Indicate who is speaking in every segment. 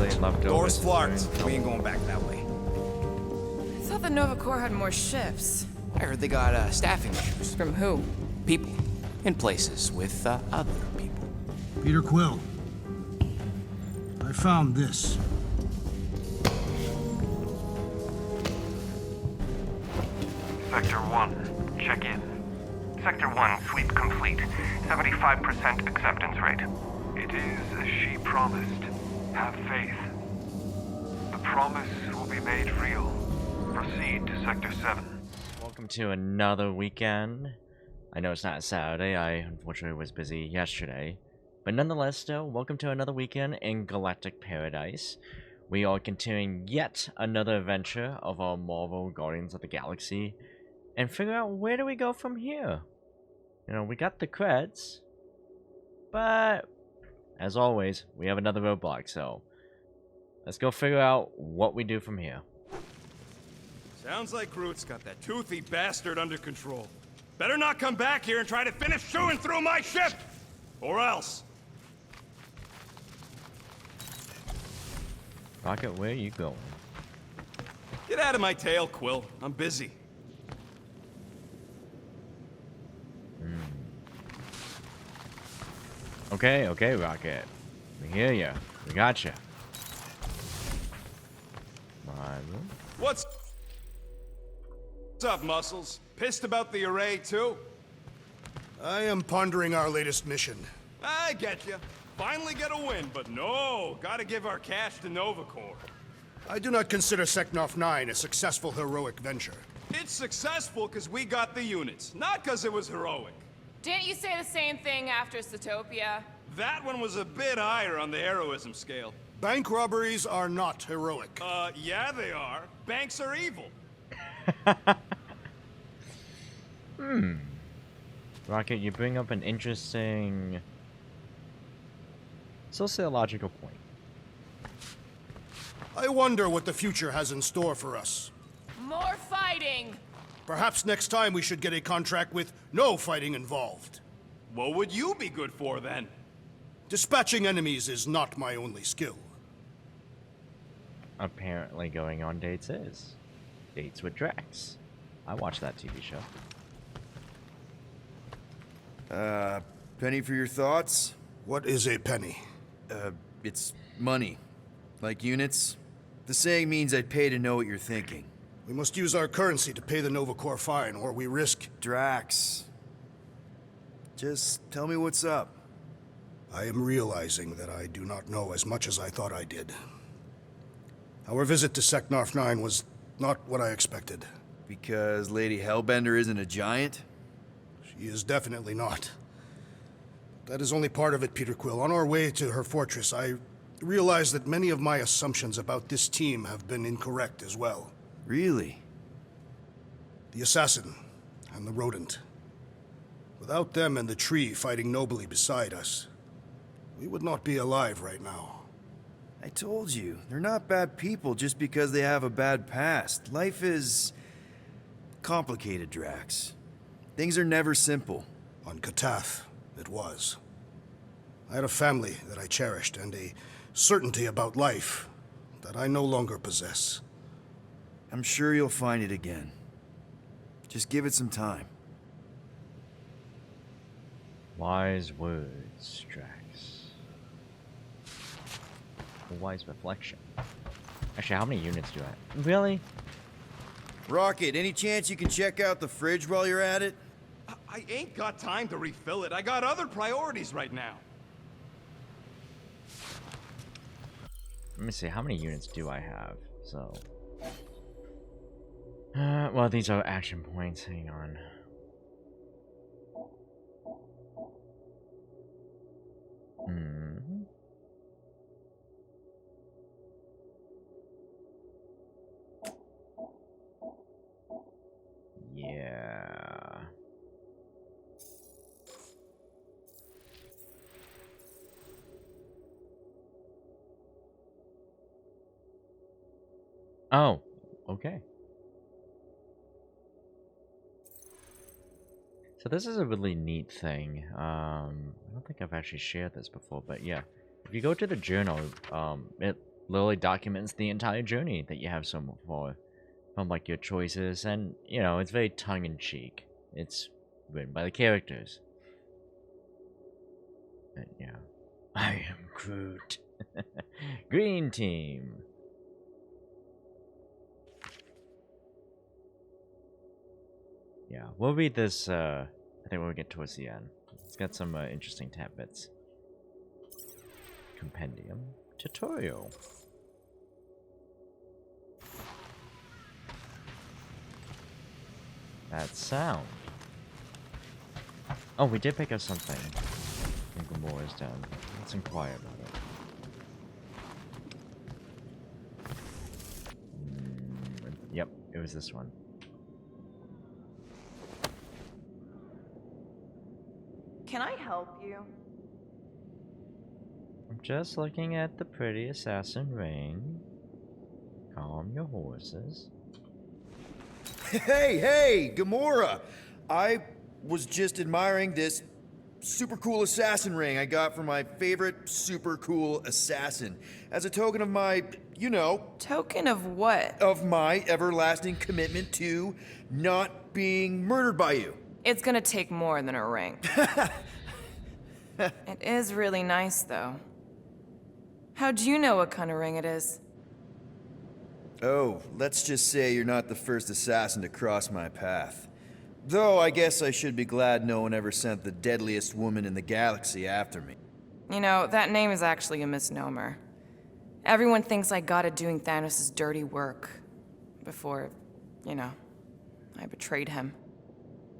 Speaker 1: Correct. Door's blocked. We ain't going back that way.
Speaker 2: I thought the Nova Corps had more ships.
Speaker 1: I heard they got staffing issues.
Speaker 2: From who?
Speaker 1: People. In places with other people.
Speaker 3: Peter Quill. I found this.
Speaker 4: Sector 1, check in. Sector 1, sweep complete. 75% acceptance rate. It is as she promised. Have faith. The promise will be made real. Proceed to Sector 7.
Speaker 5: Welcome to another weekend. I know it's not a Saturday, I unfortunately was busy yesterday. But nonetheless, still, welcome to another weekend in Galactic Paradise. We are continuing yet another adventure of our Marvel Guardians of the Galaxy. And figure out where do we go from here. You know, we got the creds. But, as always, we have another roadblock, so... let's go figure out what we do from here.
Speaker 6: Sounds like Groot's got that toothy bastard under control. Better not come back here and try to finish chewing through my ship! Or else.
Speaker 5: Rocket, where are you going?
Speaker 6: Get out of my tail, Quill. I'm busy.
Speaker 5: Okay, okay, Rocket. We hear ya. We got ya.
Speaker 6: What's up, Muscles? Pissed about the array, too?
Speaker 3: I am pondering our latest mission.
Speaker 6: I get you. Finally get a win, but no, gotta give our cash to Nova Corps.
Speaker 3: I do not consider Seknarf 9 a successful heroic venture.
Speaker 6: It's successful because we got the units, not because it was heroic.
Speaker 2: Didn't you say the same thing after Satopia?
Speaker 6: That one was a bit higher on the heroism scale.
Speaker 3: Bank robberies are not heroic.
Speaker 6: Yeah they are. Banks are evil.
Speaker 5: Rocket, you bring up an interesting sociological point.
Speaker 3: I wonder what the future has in store for us.
Speaker 2: More fighting!
Speaker 3: Perhaps next time we should get a contract with no fighting involved.
Speaker 6: What would you be good for, then?
Speaker 3: Dispatching enemies is not my only skill.
Speaker 5: Apparently going on dates is. Dates with Drax. I watched that TV show.
Speaker 7: Penny for your thoughts?
Speaker 3: What is a penny?
Speaker 7: It's money. Like units. The saying means I'd pay to know what you're thinking.
Speaker 3: We must use our currency to pay the Nova Corps fine, or we risk...
Speaker 7: Drax. Just tell me what's up.
Speaker 3: I am realizing that I do not know as much as I thought I did. Our visit to Seknarf 9 was not what I expected.
Speaker 7: Because Lady Hellbender isn't a giant?
Speaker 3: She is definitely not. That is only part of it, Peter Quill. On our way to her fortress, I realized that many of my assumptions about this team have been incorrect as well.
Speaker 7: Really?
Speaker 3: The assassin and the rodent. Without them and the tree fighting nobly beside us, we would not be alive right now.
Speaker 7: I told you, they're not bad people just because they have a bad past. Life is... complicated, Drax. Things are never simple.
Speaker 3: On Katath, it was. I had a family that I cherished and a certainty about life that I no longer possess.
Speaker 7: I'm sure you'll find it again. Just give it some time.
Speaker 5: Wise words, Drax. A wise reflection. Actually, how many units do I have? Really?
Speaker 7: Rocket, any chance you can check out the fridge while you're at it?
Speaker 6: I ain't got time to refill it. I got other priorities right now.
Speaker 5: Let me see, how many units do I have? So... well, these are action points. Hang on. Yeah. Oh, okay. So this is a really neat thing. I don't think I've actually shared this before, but yeah. If you go to the journal, it literally documents the entire journey that you have so far. From like your choices, and you know, it's very tongue-in-cheek. It's written by the characters. And yeah. I am Groot. Green team. Yeah, we'll read this, I think we'll get towards the end. It's got some interesting tidbits. Compendium. Tutorial. That sound. Oh, we did pick up something. I think more is down. Let's inquire about it. Yep, it was this one.
Speaker 2: Can I help you?
Speaker 5: I'm just looking at the pretty assassin ring. Calm your horses.
Speaker 7: Hey, Gamora! I was just admiring this super cool assassin ring I got from my favorite super cool assassin. As a token of my, you know,
Speaker 2: Token of what?
Speaker 7: of my everlasting commitment to not being murdered by you.
Speaker 2: It's gonna take more than a ring. It is really nice, though. How'd you know what kind of ring it is?
Speaker 7: Oh, let's just say you're not the first assassin to cross my path. Though I guess I should be glad no one ever sent the deadliest woman in the galaxy after me.
Speaker 2: You know, that name is actually a misnomer. Everyone thinks I got it doing Thanos' dirty work. Before, you know, I betrayed him.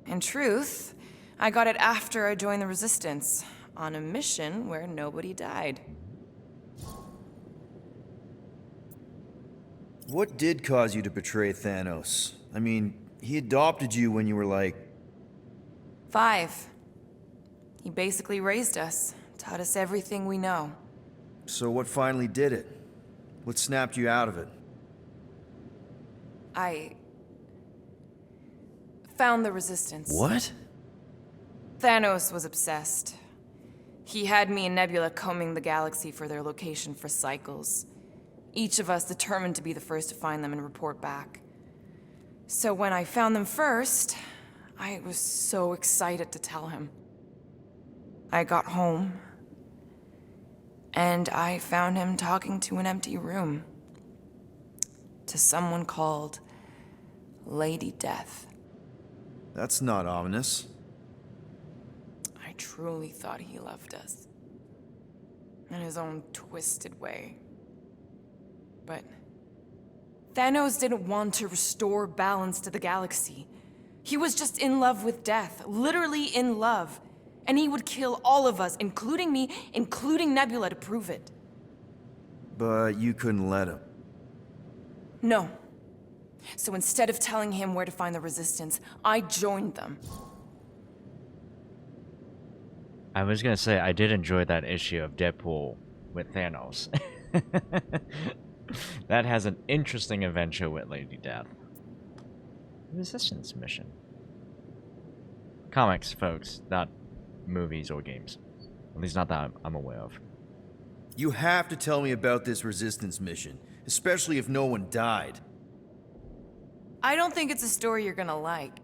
Speaker 2: In truth, I got it after I joined the Resistance, on a mission where nobody died.
Speaker 7: What did cause you to betray Thanos? I mean, he adopted you when you were like...
Speaker 2: 5. He basically raised us, taught us everything we know.
Speaker 7: So what finally did it? What snapped you out of it?
Speaker 2: I found the Resistance.
Speaker 7: What?
Speaker 2: Thanos was obsessed. He had me and Nebula combing the galaxy for their location for cycles. Each of us determined to be the first to find them and report back. So when I found them first, I was so excited to tell him. I got home, and I found him talking to an empty room. To someone called Lady Death.
Speaker 7: That's not ominous.
Speaker 2: I truly thought he loved us. In his own twisted way. But Thanos didn't want to restore balance to the galaxy. He was just in love with death, literally in love. And he would kill all of us, including me, including Nebula, to prove it.
Speaker 7: But you couldn't let him.
Speaker 2: No. So instead of telling him where to find the Resistance, I joined them.
Speaker 5: I was gonna say, I did enjoy that issue of Deadpool with Thanos. That has an interesting adventure with Lady Death. Resistance mission. Comics, folks, not movies or games. At least not that I'm aware of.
Speaker 7: You have to tell me about this Resistance mission, especially if no one died.
Speaker 2: I don't think it's a story you're gonna like.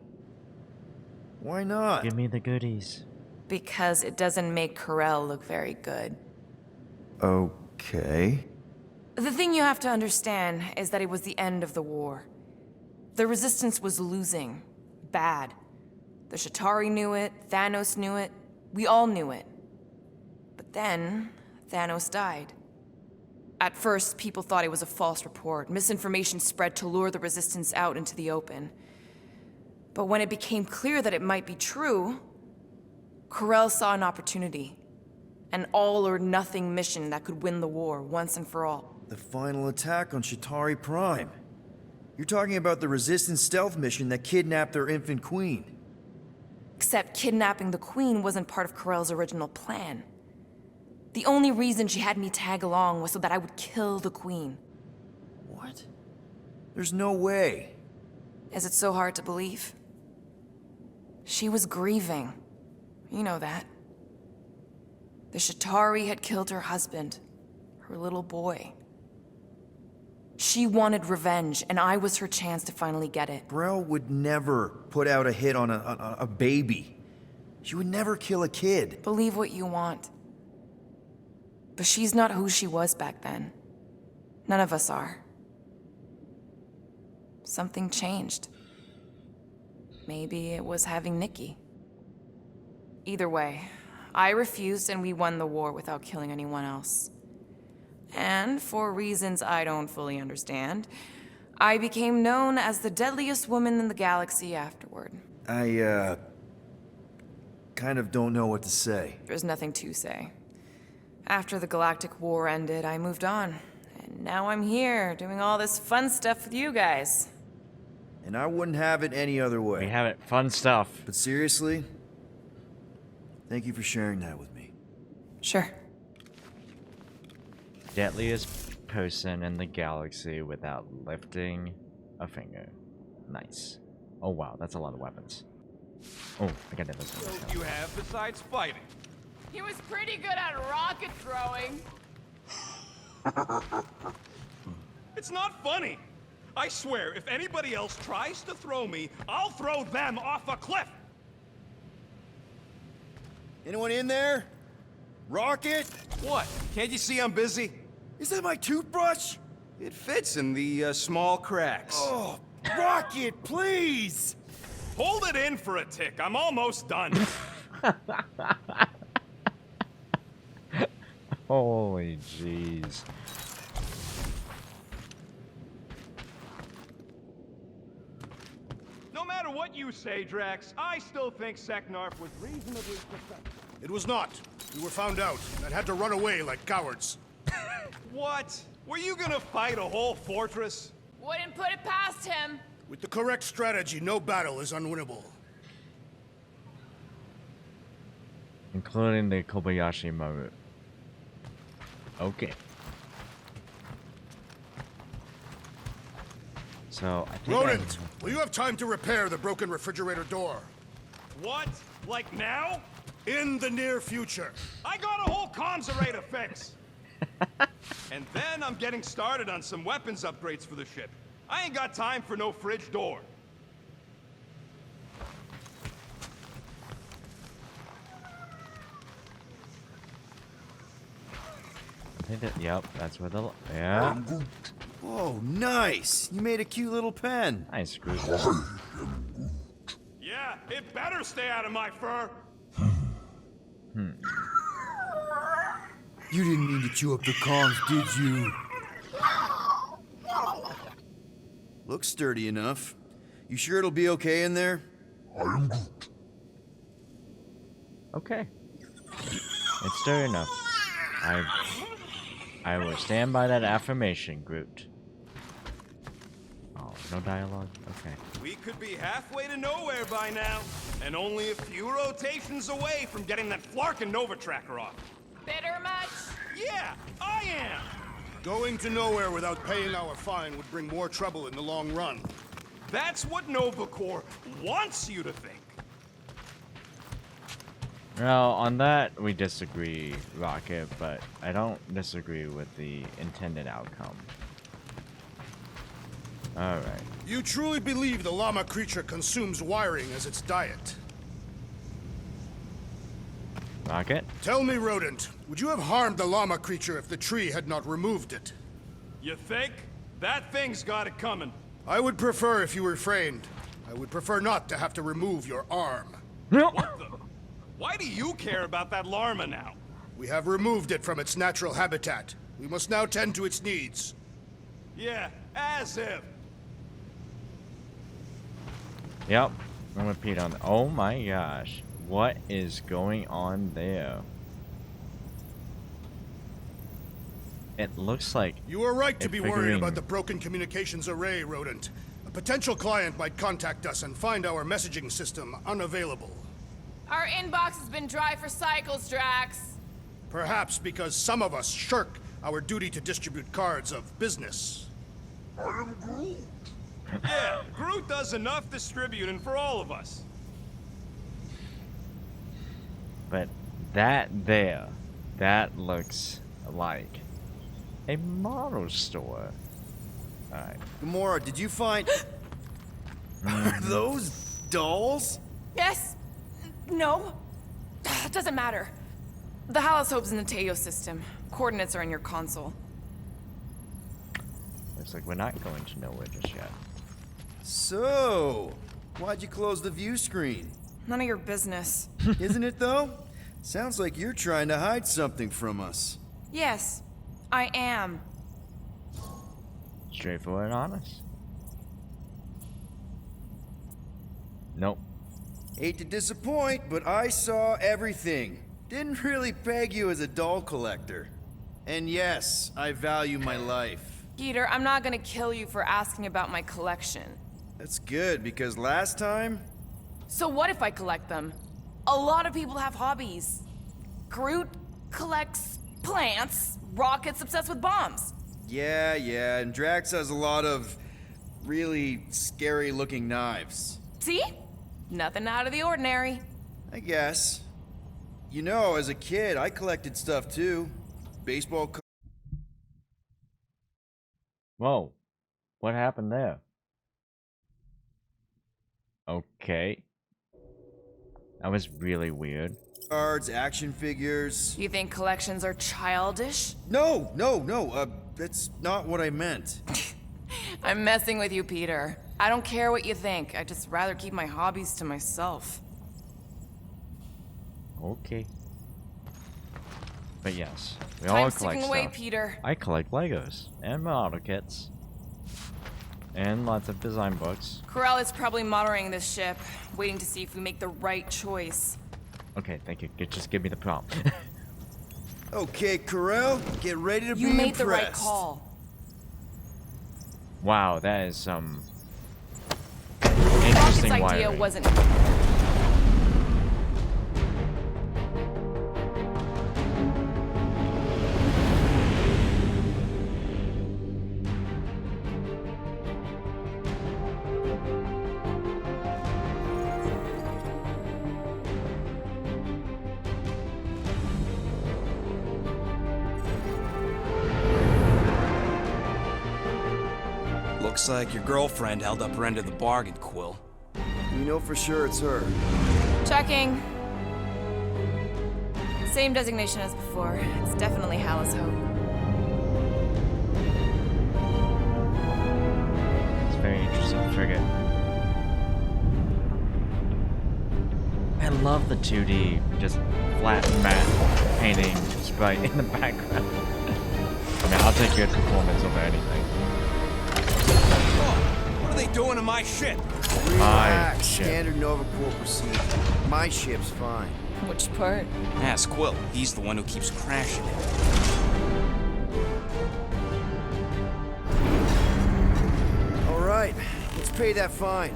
Speaker 7: Why not?
Speaker 5: Give me the goodies.
Speaker 2: Because it doesn't make Carell look very good.
Speaker 7: Okay.
Speaker 2: The thing you have to understand is that it was the end of the war. The Resistance was losing. Bad. The Chitauri knew it, Thanos knew it, we all knew it. But then, Thanos died. At first, people thought it was a false report. Misinformation spread to lure the Resistance out into the open. But when it became clear that it might be true, Carell saw an opportunity. An all-or-nothing mission that could win the war once and for all.
Speaker 7: The final attack on Chitauri Prime. You're talking about the Resistance stealth mission that kidnapped their infant queen.
Speaker 2: Except kidnapping the Queen wasn't part of Carell's original plan. The only reason she had me tag along was so that I would kill the Queen.
Speaker 7: What? There's no way.
Speaker 2: Is it so hard to believe? She was grieving. You know that. The Chitauri had killed her husband, her little boy. She wanted revenge, and I was her chance to finally get it.
Speaker 7: Brell would never put out a hit on a baby. She would never kill a kid.
Speaker 2: Believe what you want. But she's not who she was back then. None of us are. Something changed. Maybe it was having Nikki. Either way, I refused and we won the war without killing anyone else. And for reasons I don't fully understand, I became known as the deadliest woman in the galaxy afterward.
Speaker 7: I, kind of don't know what to say.
Speaker 2: There's nothing to say. After the Galactic War ended, I moved on. And now I'm here, doing all this fun stuff with you guys.
Speaker 7: And I wouldn't have it any other way.
Speaker 5: We have it. Fun stuff.
Speaker 7: But seriously, thank you for sharing that with me.
Speaker 2: Sure.
Speaker 5: Deadliest person in the galaxy without lifting a finger. Nice. Oh wow, that's a lot of weapons. Oh, I got this one.
Speaker 6: What you have besides fighting?
Speaker 2: He was pretty good at rocket throwing.
Speaker 6: It's not funny. I swear, if anybody else tries to throw me, I'll throw them off a cliff.
Speaker 7: Anyone in there? Rocket?
Speaker 6: What? Can't you see I'm busy?
Speaker 7: Is that my toothbrush?
Speaker 6: It fits in the small cracks.
Speaker 7: Oh, Rocket, please!
Speaker 6: Hold it in for a tick. I'm almost done.
Speaker 5: Holy jeez.
Speaker 6: No matter what you say, Drax, I still think Seknarf was reasonably suspect.
Speaker 3: It was not. We were found out and had to run away like cowards.
Speaker 6: What? Were you gonna fight a whole fortress?
Speaker 2: Wouldn't put it past him.
Speaker 3: With the correct strategy, no battle is unwinnable.
Speaker 5: Including the Kobayashi Maru. Okay. So, I think
Speaker 3: Rodent, will you have time to repair the broken refrigerator door?
Speaker 6: What? Like now?
Speaker 3: In the near future.
Speaker 6: I got a whole comms array to fix. And then I'm getting started on some weapons upgrades for the ship. I ain't got time for no fridge door.
Speaker 5: I think that, yep, that's where the, yeah.
Speaker 7: Whoa, nice! You made a cute little pen.
Speaker 5: Nice, Groot.
Speaker 6: Yeah, it better stay out of my fur.
Speaker 7: You didn't mean to chew up the comms, did you? Looks sturdy enough. You sure it'll be okay in there?
Speaker 5: Okay. It's sturdy enough. I will stand by that affirmation, Groot. Oh, no dialogue? Okay.
Speaker 6: We could be halfway to Knowhere by now, and only a few rotations away from getting that Flarkin Nova tracker off.
Speaker 2: Bitter much?
Speaker 6: Yeah, I am!
Speaker 3: Going to nowhere without paying our fine would bring more trouble in the long run.
Speaker 6: That's what Nova Corps wants you to think.
Speaker 5: Well, on that, we disagree, Rocket, but I don't disagree with the intended outcome. Alright.
Speaker 3: You truly believe the llama creature consumes wiring as its diet?
Speaker 5: Rocket?
Speaker 3: Tell me, Rodent, would you have harmed the llama creature if the tree had not removed it?
Speaker 6: You think? That thing's got it coming.
Speaker 3: I would prefer if you refrained. I would prefer not to have to remove your arm.
Speaker 6: What the? Why do you care about that llama now?
Speaker 3: We have removed it from its natural habitat. We must now tend to its needs.
Speaker 6: Yeah, as if.
Speaker 5: Yep. I'm gonna repeat on. Oh my gosh. What is going on there? It looks like.
Speaker 3: You are right to
Speaker 5: a
Speaker 3: be worried
Speaker 5: figurine.
Speaker 3: about the broken communications array, Rodent. A potential client might contact us and find our messaging system unavailable.
Speaker 2: Our inbox has been dry for cycles, Drax.
Speaker 3: Perhaps because some of us shirk our duty to distribute cards of business.
Speaker 6: Yeah, Groot does enough distributing for all of us.
Speaker 5: But that there, that looks like a model store. Alright.
Speaker 7: Gamora, did you find... Are those dolls?
Speaker 2: Yes. No. It doesn't matter. The Haloscope's in the Teo system. Coordinates are in your console.
Speaker 5: Looks like we're not going to Knowhere just yet.
Speaker 7: So, why'd you close the view screen?
Speaker 2: None of your business.
Speaker 7: Isn't it though? Sounds like you're trying to hide something from us.
Speaker 2: Yes, I am.
Speaker 5: Straightforward and honest. Nope.
Speaker 7: Hate to disappoint, but I saw everything. Didn't really peg you as a doll collector. And yes, I value my life.
Speaker 2: Peter, I'm not gonna kill you for asking about my collection.
Speaker 7: That's good, because last time...
Speaker 2: So what if I collect them? A lot of people have hobbies. Groot collects plants, Rocket's obsessed with bombs.
Speaker 7: Yeah, and Drax has a lot of really scary-looking knives.
Speaker 2: See? Nothing out of the ordinary.
Speaker 7: I guess. You know, as a kid, I collected stuff too. Baseball
Speaker 5: Whoa. What happened there? Okay. That was really weird.
Speaker 7: cards, action figures...
Speaker 2: You think collections are childish?
Speaker 7: No, that's not what I meant.
Speaker 2: I'm messing with you, Peter. I don't care what you think. I'd just rather keep my hobbies to myself.
Speaker 5: Okay. But yes, we
Speaker 2: Time's
Speaker 5: all collect
Speaker 2: ticking
Speaker 5: stuff.
Speaker 2: away, Peter.
Speaker 5: I collect Legos and model kits. And lots of design books.
Speaker 2: Corral is probably monitoring this ship, waiting to see if we make the right choice.
Speaker 5: Okay, thank you. Just give me the prompt.
Speaker 7: Okay, Corel, get ready to be
Speaker 2: You made
Speaker 7: impressed.
Speaker 2: the right call.
Speaker 5: Wow, that is
Speaker 2: Rocket's
Speaker 5: interesting
Speaker 2: idea
Speaker 5: wiring.
Speaker 2: wasn't...
Speaker 1: Looks like your girlfriend held up her end of the bargain, Quill.
Speaker 7: You know for sure it's her.
Speaker 2: Checking. Same designation as before. It's definitely Hal's Hope.
Speaker 5: It's a very interesting frigate. I love the 2D, just flat and matte painting sprite in the background. I mean, I'll take good performance over anything.
Speaker 6: What are they doing to my ship?
Speaker 7: Relax,
Speaker 5: ship.
Speaker 7: standard Nova Corps procedure. My ship's fine.
Speaker 2: Which part?
Speaker 1: Ask Quill. He's the one who keeps crashing it.
Speaker 7: All right, let's pay that fine.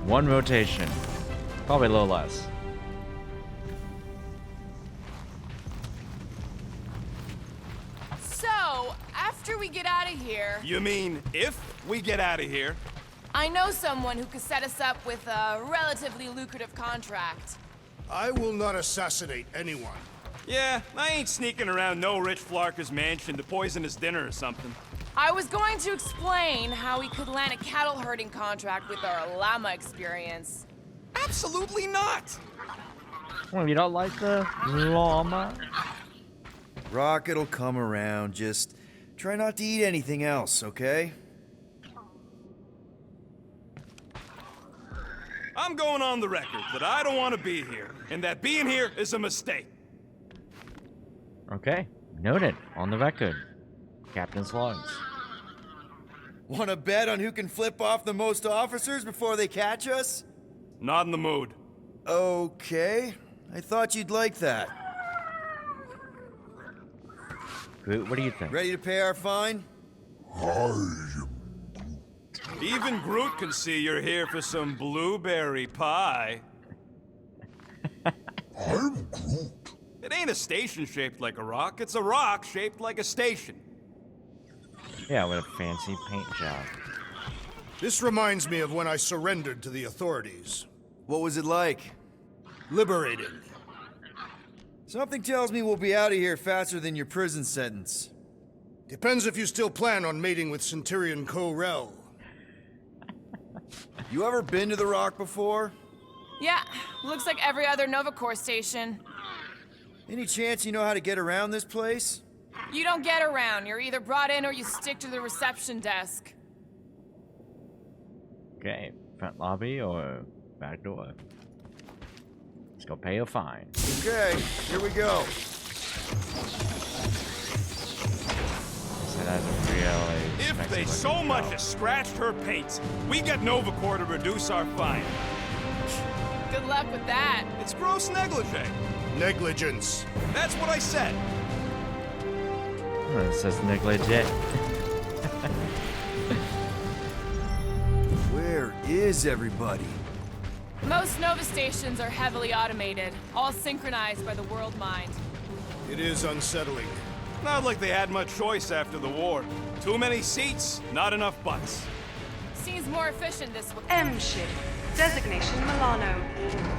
Speaker 5: One rotation. Probably a little less.
Speaker 2: So, after we get out of here,
Speaker 6: You mean if we get out of here?
Speaker 2: I know someone who could set us up with a relatively lucrative contract.
Speaker 3: I will not assassinate anyone.
Speaker 6: Yeah, I ain't sneaking around no rich flarker's mansion to poison his dinner or something.
Speaker 2: I was going to explain how we could land a cattle herding contract with our llama experience.
Speaker 6: Absolutely not!
Speaker 5: Well, you don't like the llama?
Speaker 7: Rocket'll come around, just try not to eat anything else, okay?
Speaker 6: I'm going on the record that I don't want to be here, and that being here is a mistake.
Speaker 5: Okay, noted. On the record. Captain's logs.
Speaker 7: Wanna bet on who can flip off the most officers before they catch us?
Speaker 6: Not in the mood.
Speaker 7: Okay, I thought you'd like that.
Speaker 5: Groot, what do you think?
Speaker 7: Ready to pay our fine?
Speaker 6: Even Groot can see you're here for some blueberry pie.
Speaker 8: I'm Groot.
Speaker 6: It ain't a station shaped like a rock, it's a rock shaped like a station.
Speaker 5: Yeah, with a fancy paint job.
Speaker 3: This reminds me of when I surrendered to the authorities.
Speaker 7: What was it like?
Speaker 3: Liberating.
Speaker 7: Something tells me we'll be out of here faster than your prison sentence.
Speaker 3: Depends if you still plan on mating with Centurion Ko-Rel.
Speaker 7: You ever been to the Rock before?
Speaker 2: Yeah, looks like every other Nova Corps station.
Speaker 7: Any chance you know how to get around this place?
Speaker 2: You don't get around. You're either brought in or you stick to the reception desk.
Speaker 5: Okay, front lobby or back door? Let's go pay a fine.
Speaker 7: Okay, here we go.
Speaker 5: So that's really
Speaker 6: If they
Speaker 5: expensive
Speaker 6: so
Speaker 5: looking
Speaker 6: much
Speaker 5: job.
Speaker 6: as scratched her paints, we get Nova Corps to reduce our fine.
Speaker 2: Good luck with that.
Speaker 6: It's gross negligee.
Speaker 3: Negligence.
Speaker 6: That's what I said.
Speaker 5: Oh, it says negligee.
Speaker 7: Where is everybody?
Speaker 2: Most Nova stations are heavily automated, all synchronized by the world mind.
Speaker 3: It is unsettling.
Speaker 6: Not like they had much choice after the war. Too many seats, not enough butts.
Speaker 2: Seems more efficient this way.
Speaker 8: M ship. Designation Milano.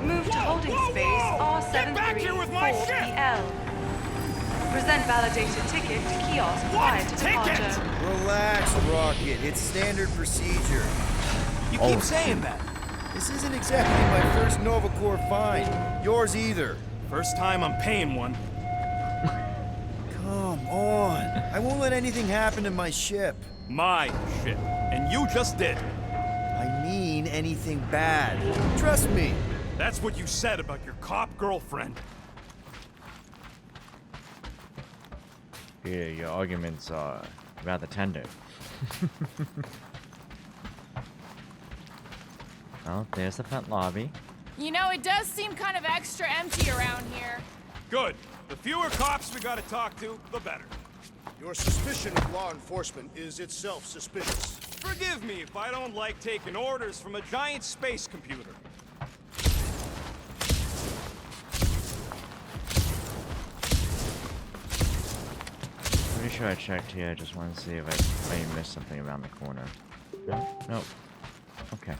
Speaker 8: Move to holding space
Speaker 6: Get back here with my ship!
Speaker 8: R734PL. Present validated ticket to kiosk prior to departure.
Speaker 7: Relax, Rocket. It's standard procedure.
Speaker 6: You keep saying that.
Speaker 7: This isn't exactly my first Nova Corps fine. Yours either.
Speaker 6: First time I'm paying one.
Speaker 7: Come on. I won't let anything happen to my ship.
Speaker 6: My shit. And you just did.
Speaker 7: I mean anything bad. Trust me.
Speaker 6: That's what you said about your cop girlfriend.
Speaker 5: Yeah, your arguments are rather tender. Oh, there's the front lobby.
Speaker 2: You know, it does seem kind of extra empty around here.
Speaker 6: Good. The fewer cops we gotta talk to, the better.
Speaker 3: Your suspicion of law enforcement is itself suspicious.
Speaker 6: Forgive me if I don't like taking orders from a giant space computer.
Speaker 5: Pretty sure I checked here. I just want to see if I may missed something around the corner. No? No. Okay.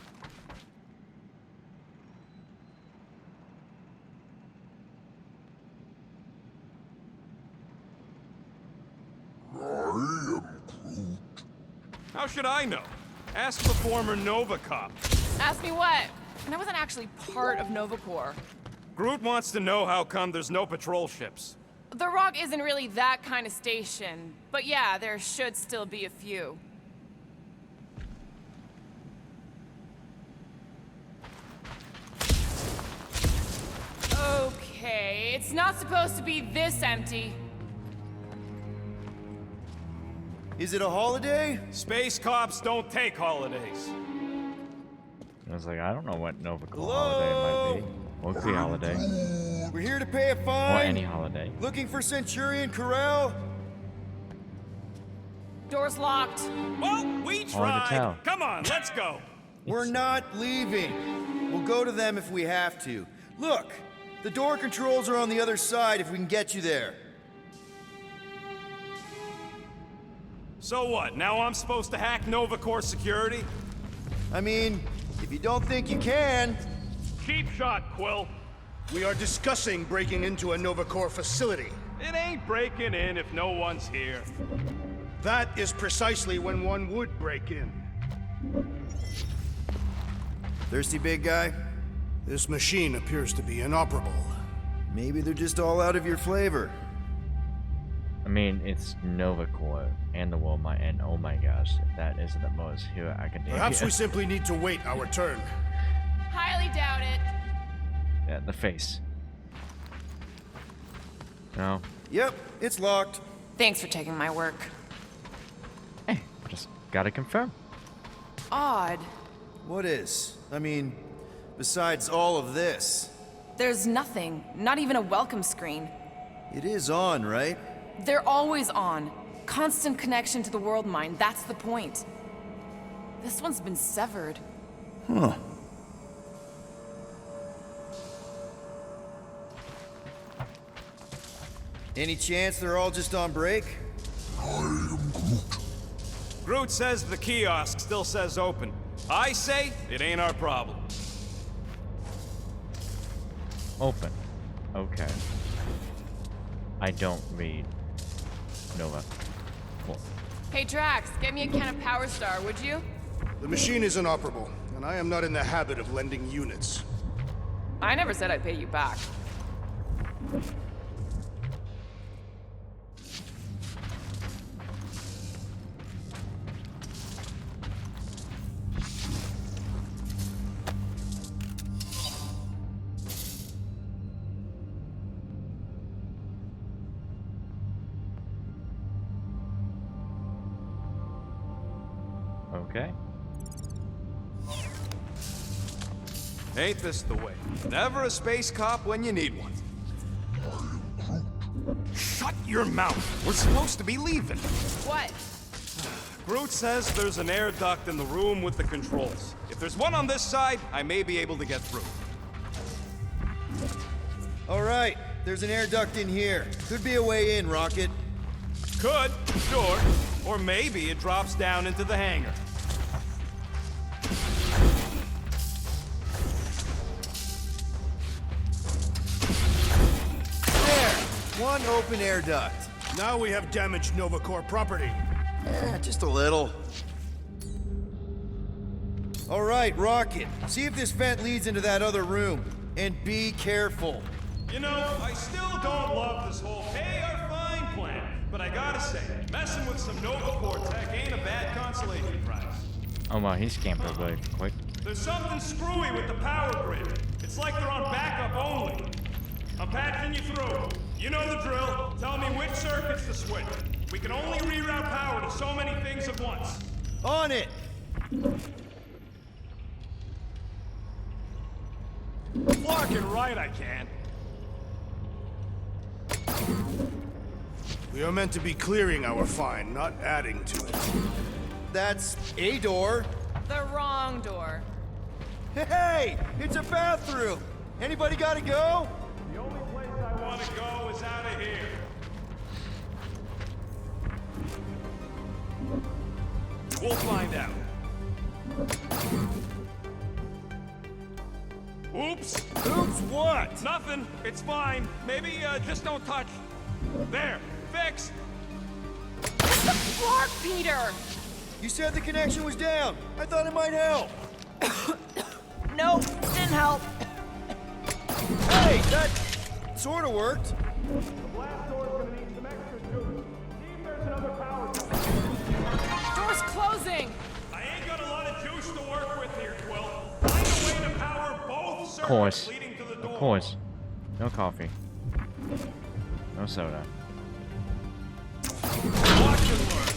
Speaker 6: How should I know? Ask the former Nova cop.
Speaker 2: Ask me what? And I wasn't actually part of Nova Corps.
Speaker 6: Groot wants to know how come there's no patrol ships.
Speaker 2: The Rock isn't really that kind of station, but yeah, there should still be a few. Okay, it's not supposed to be this empty.
Speaker 7: Is it a holiday?
Speaker 6: Space cops don't take holidays.
Speaker 5: I was like, I don't know what Nova Corps
Speaker 7: Hello?
Speaker 5: holiday might be. Or Cree holiday.
Speaker 7: We're here to pay a
Speaker 5: Or
Speaker 7: fine.
Speaker 5: any holiday.
Speaker 7: Looking for Centurion Corral?
Speaker 2: Door's locked.
Speaker 6: Well, we
Speaker 5: Hard to
Speaker 6: tried.
Speaker 5: tell.
Speaker 6: Come on, let's go.
Speaker 7: We're not leaving. We'll go to them if we have to. Look, the door controls are on the other side if we can get you there.
Speaker 6: So what, now I'm supposed to hack Nova Corps security?
Speaker 7: I mean, if you don't think you can.
Speaker 6: Cheap shot, Quill.
Speaker 3: We are discussing breaking into a Nova Corps facility.
Speaker 6: It ain't breaking in if no one's here.
Speaker 3: That is precisely when one would break in.
Speaker 7: Thirsty, big guy?
Speaker 3: This machine appears to be inoperable.
Speaker 7: Maybe they're just all out of your flavor.
Speaker 5: I mean, it's Nova Corps and the World Might, and oh my gosh, if that isn't the most Hero Academia.
Speaker 3: Perhaps we simply need to wait our turn.
Speaker 2: Highly doubt it.
Speaker 5: Yeah, the face. No.
Speaker 7: Yep, it's locked.
Speaker 2: Thanks for taking my work.
Speaker 5: Hey, just gotta confirm.
Speaker 2: Odd.
Speaker 7: What is? I mean, besides all of this.
Speaker 2: There's nothing, not even a welcome screen.
Speaker 7: It is on, right?
Speaker 2: They're always on. Constant connection to the world mind, that's the point. This one's been severed.
Speaker 7: Huh. Any chance they're all just on break?
Speaker 6: Groot says the kiosk still says open. I say it ain't our problem.
Speaker 5: Open. Okay. I don't read Nova. Cool.
Speaker 2: Hey, Drax, get me a can of Power Star, would you?
Speaker 3: The machine is inoperable, and I am not in the habit of lending units.
Speaker 2: I never said I'd pay you back.
Speaker 5: Okay.
Speaker 6: Ain't this the way? Never a space cop when you need one. Shut your mouth! We're supposed to be leaving.
Speaker 2: What?
Speaker 6: Groot says there's an air duct in the room with the controls. If there's one on this side, I may be able to get through.
Speaker 7: All right, there's an air duct in here. Could be a way in, Rocket.
Speaker 6: Could, sure. Or maybe it drops down into the hangar.
Speaker 7: One open air duct.
Speaker 3: Now we have damaged Nova Corps property.
Speaker 7: Just a little. All right, Rocket. See if this vent leads into that other room. And be careful.
Speaker 6: You know, I still don't love this whole pay or fine plan. But I gotta say, messing with some Nova Corps tech ain't a bad consolation prize.
Speaker 5: Oh wow, he scampered really quick.
Speaker 6: There's something screwy with the power grid. It's like they're on backup only. I'm patching you through. You know the drill. Tell me which circuits to switch. We can only reroute power to so many things at once.
Speaker 7: On it!
Speaker 6: Block it right, I can.
Speaker 3: We are meant to be clearing our find, not adding to it.
Speaker 7: That's a door.
Speaker 2: The wrong door.
Speaker 7: Hey! It's a bathroom! Anybody gotta go?
Speaker 6: The only place I want to go is out of here. We'll find out. Oops.
Speaker 7: Oops, what?
Speaker 6: Nothing. It's fine. Maybe just don't touch. There. Fixed.
Speaker 2: Floor, Peter!
Speaker 7: You said the connection was down. I thought it might help.
Speaker 2: Nope, didn't help.
Speaker 7: Hey, that sort of worked.
Speaker 6: The blast door's gonna need some extra juice. See if there's another power door.
Speaker 2: Door's closing!
Speaker 6: I ain't got a lot of juice to work with here, Quill. Find a way to power both circuits leading to the door.
Speaker 5: Of course. No coffee. No soda.
Speaker 6: Watch and learn.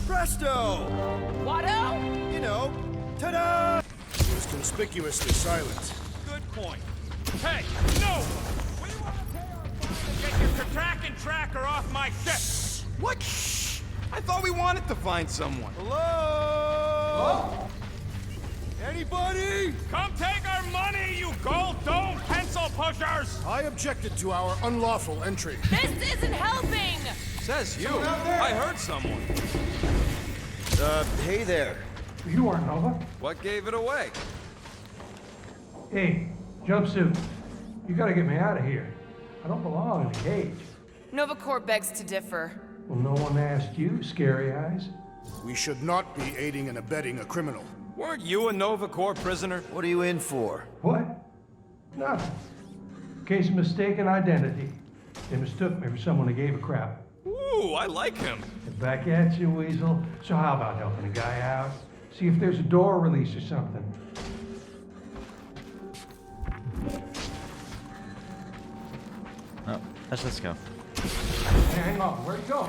Speaker 7: Presto!
Speaker 2: Watto?
Speaker 7: You know, ta-da!
Speaker 3: He was conspicuously silent.
Speaker 6: Good point. Hey, no! We want to pay our fine to get your Katrakan tracker off my ship. What? Shh! I thought we wanted to find someone.
Speaker 7: Hello? Anybody?
Speaker 6: Come take our money, you gold dome pencil pushers!
Speaker 3: I objected to our unlawful entry.
Speaker 2: This isn't helping!
Speaker 6: Says you. I heard someone.
Speaker 7: Hey there.
Speaker 9: You aren't Nova.
Speaker 6: What gave it away?
Speaker 9: Hey, jumpsuit. You gotta get me out of here. I don't belong in a cage.
Speaker 2: Nova Corps begs to differ.
Speaker 9: Well, no one asked you, Scary Eyes.
Speaker 3: We should not be aiding and abetting a criminal.
Speaker 6: Weren't you a Nova Corps prisoner?
Speaker 7: What are you in for?
Speaker 9: What? Nothing. Case of mistaken identity. They mistook me for someone who gave a crap.
Speaker 6: Ooh, I like him.
Speaker 9: And back at you, Weasel. So how about helping a guy out? See if there's a door release or something.
Speaker 5: Oh, let's go.
Speaker 9: Hey, hang on. Where'd you go?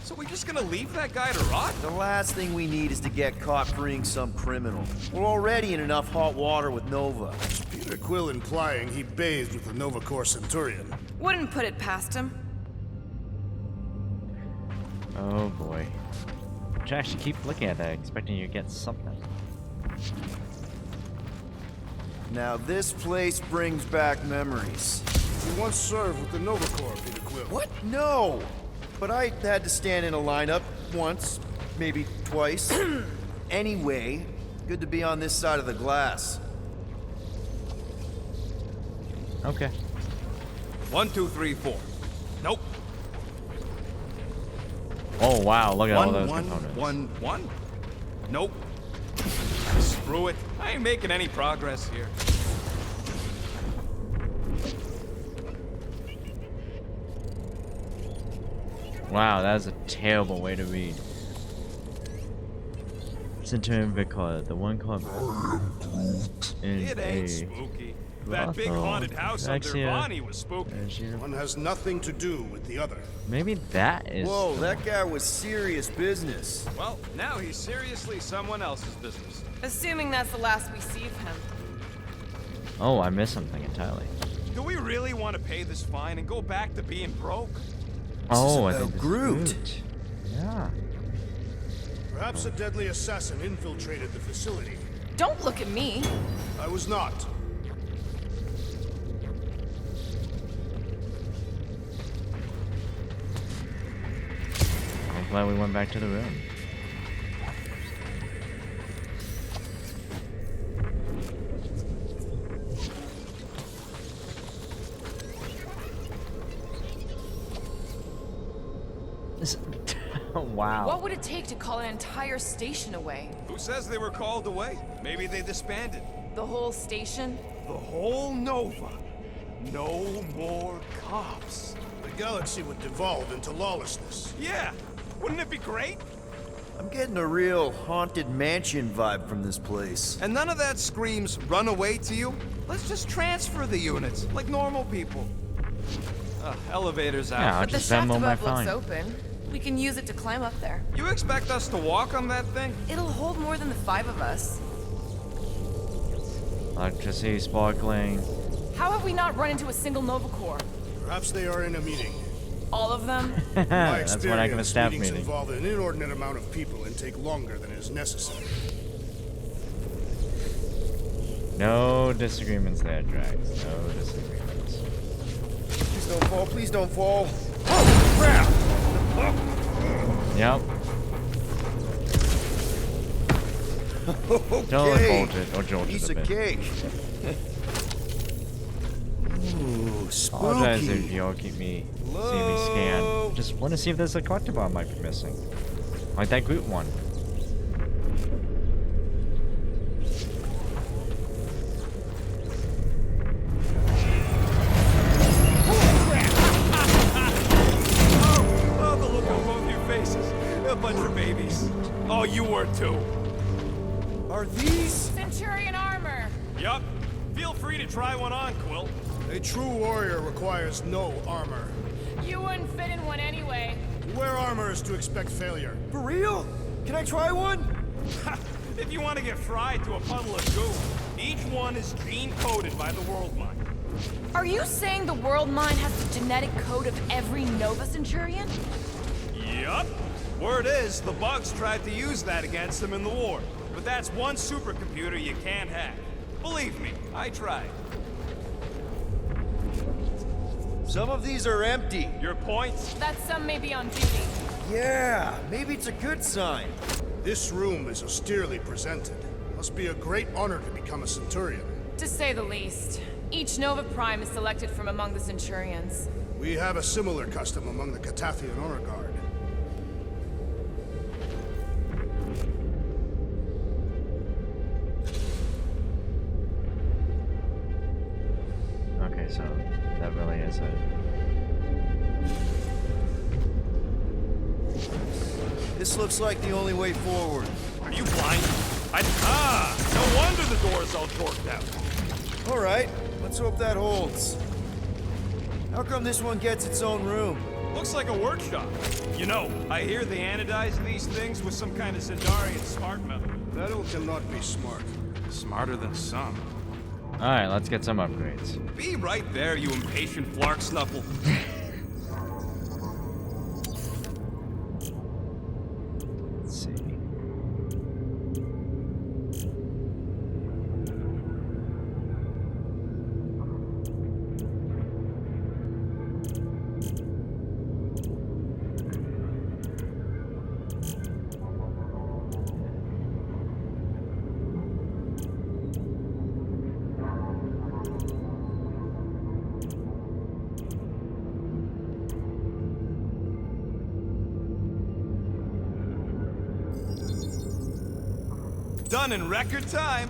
Speaker 6: So we're just gonna leave that guy to rot?
Speaker 7: The last thing we need is to get caught freeing some criminal. We're already in enough hot water with Nova.
Speaker 3: Peter Quill implying he bathed with the Nova Corps Centurion.
Speaker 2: Wouldn't put it past him.
Speaker 5: Oh boy. I should actually keep looking at that, expecting you to get something.
Speaker 7: Now this place brings back memories.
Speaker 3: You once served with the Nova Corps, Peter Quill.
Speaker 7: What? No! But I had to stand in a lineup once, maybe twice. Anyway, good to be on this side of the glass.
Speaker 5: Okay.
Speaker 6: 1, 2, 3, 4. Nope.
Speaker 5: Oh wow, look at all
Speaker 6: 1,
Speaker 5: those
Speaker 6: 1,
Speaker 5: components.
Speaker 6: 1, 1. Nope. Screw it. I ain't making any progress here.
Speaker 5: Wow, that is a terrible way to read. Centurion Vicar, the one called in
Speaker 6: It ain't spooky. That big
Speaker 5: brothel.
Speaker 6: haunted house under
Speaker 5: Alexia,
Speaker 6: Bonnie was spooky.
Speaker 3: One has nothing to do with the other.
Speaker 5: Maybe that is.
Speaker 7: Whoa, that guy was serious business.
Speaker 6: Well, now he's seriously someone else's business.
Speaker 2: Assuming that's the last we see of him.
Speaker 5: Oh, I missed something entirely.
Speaker 6: Do we really want to pay this fine and go back to being broke?
Speaker 5: Oh, I
Speaker 7: about
Speaker 5: think this is
Speaker 7: Groot.
Speaker 5: Groot. Yeah.
Speaker 3: Perhaps a deadly assassin infiltrated the facility.
Speaker 2: Don't look at me.
Speaker 3: I was not.
Speaker 5: I'm glad we went back to the room. This- wow.
Speaker 2: What would it take to call an entire station away?
Speaker 6: Who says they were called away? Maybe they disbanded.
Speaker 2: The whole station?
Speaker 6: The whole Nova. No more cops.
Speaker 3: The galaxy would devolve into lawlessness.
Speaker 6: Yeah, wouldn't it be great?
Speaker 7: I'm getting a real haunted mansion vibe from this place.
Speaker 6: And none of that screams run away to you? Let's just transfer the units, like normal people. Elevator's out.
Speaker 5: Yeah, I'll
Speaker 2: But the
Speaker 5: just
Speaker 2: shaft
Speaker 5: Venmo my
Speaker 2: above looks
Speaker 5: fine.
Speaker 2: open. We can use it to climb up there.
Speaker 6: You expect us to walk on that thing?
Speaker 2: It'll hold more than the 5 of us.
Speaker 5: Electricity sparkling.
Speaker 2: How have we not run into a single Nova Corps?
Speaker 3: Perhaps they are in a meeting.
Speaker 2: All of them?
Speaker 3: In my
Speaker 5: That's when I can
Speaker 3: experience,
Speaker 5: staff
Speaker 3: meetings
Speaker 5: meeting.
Speaker 3: involve an inordinate amount of people and take longer than is necessary.
Speaker 5: No disagreements there, Drax. No disagreements.
Speaker 7: Please don't fall, please don't fall.
Speaker 5: Yep. Totally
Speaker 7: Okay.
Speaker 5: bolted or jolted
Speaker 7: Piece
Speaker 5: a
Speaker 7: of
Speaker 5: bit.
Speaker 7: cake. Ooh,
Speaker 5: Apologize if
Speaker 7: spooky.
Speaker 5: y'all keep me seeing me scan. Just want to see if there's a collectible I might be missing. Like that Groot one.
Speaker 6: Oh, the look on both your faces. A bunch of babies. Oh, you were too.
Speaker 7: Are these?
Speaker 2: Centurion armor!
Speaker 6: Yup. Feel free to try one on, Quill.
Speaker 3: A true warrior requires no armor.
Speaker 2: You wouldn't fit in one anyway.
Speaker 3: To wear armor is to expect failure.
Speaker 7: For real? Can I try one?
Speaker 6: If you want to get fried to a puddle of goo, each one is gene-coded by the World Mind.
Speaker 2: Are you saying the World Mind has the genetic code of every Nova Centurion?
Speaker 6: Yup. Word is, the bugs tried to use that against them in the war. But that's one supercomputer you can't hack. Believe me, I tried.
Speaker 7: Some of these are empty.
Speaker 6: Your point?
Speaker 2: That some may be on duty.
Speaker 7: Yeah, maybe it's a good sign.
Speaker 3: This room is austerely presented. Must be a great honor to become a Centurion.
Speaker 2: To say the least. Each Nova Prime is selected from among the Centurions.
Speaker 3: We have a similar custom among the Catathian Honor Guard.
Speaker 5: Okay, so that really is it.
Speaker 7: This looks like the only way forward.
Speaker 6: Are you blind? No wonder the door's all torqued out.
Speaker 7: All right, let's hope that holds. How come this one gets its own room?
Speaker 6: Looks like a workshop. You know, I hear they anodize these things with some kind of Zendarian smart metal.
Speaker 3: Metal cannot be smart.
Speaker 6: Smarter than some.
Speaker 5: Alright, let's get some upgrades.
Speaker 6: Be right there, you impatient flark snuffle.
Speaker 5: Let's see.
Speaker 6: done in record time.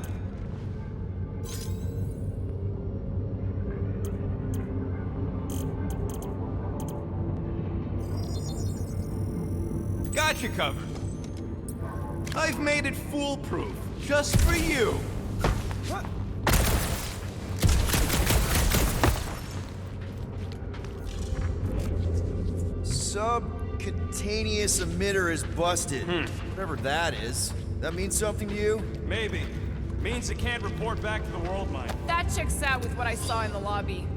Speaker 6: Got you covered. I've made it foolproof, just for you. What?
Speaker 7: Subcutaneous emitter is busted. Whatever that is. That means something to you?
Speaker 6: Maybe. Means it can't report back to the world mind.
Speaker 2: That checks out with what I saw in the lobby.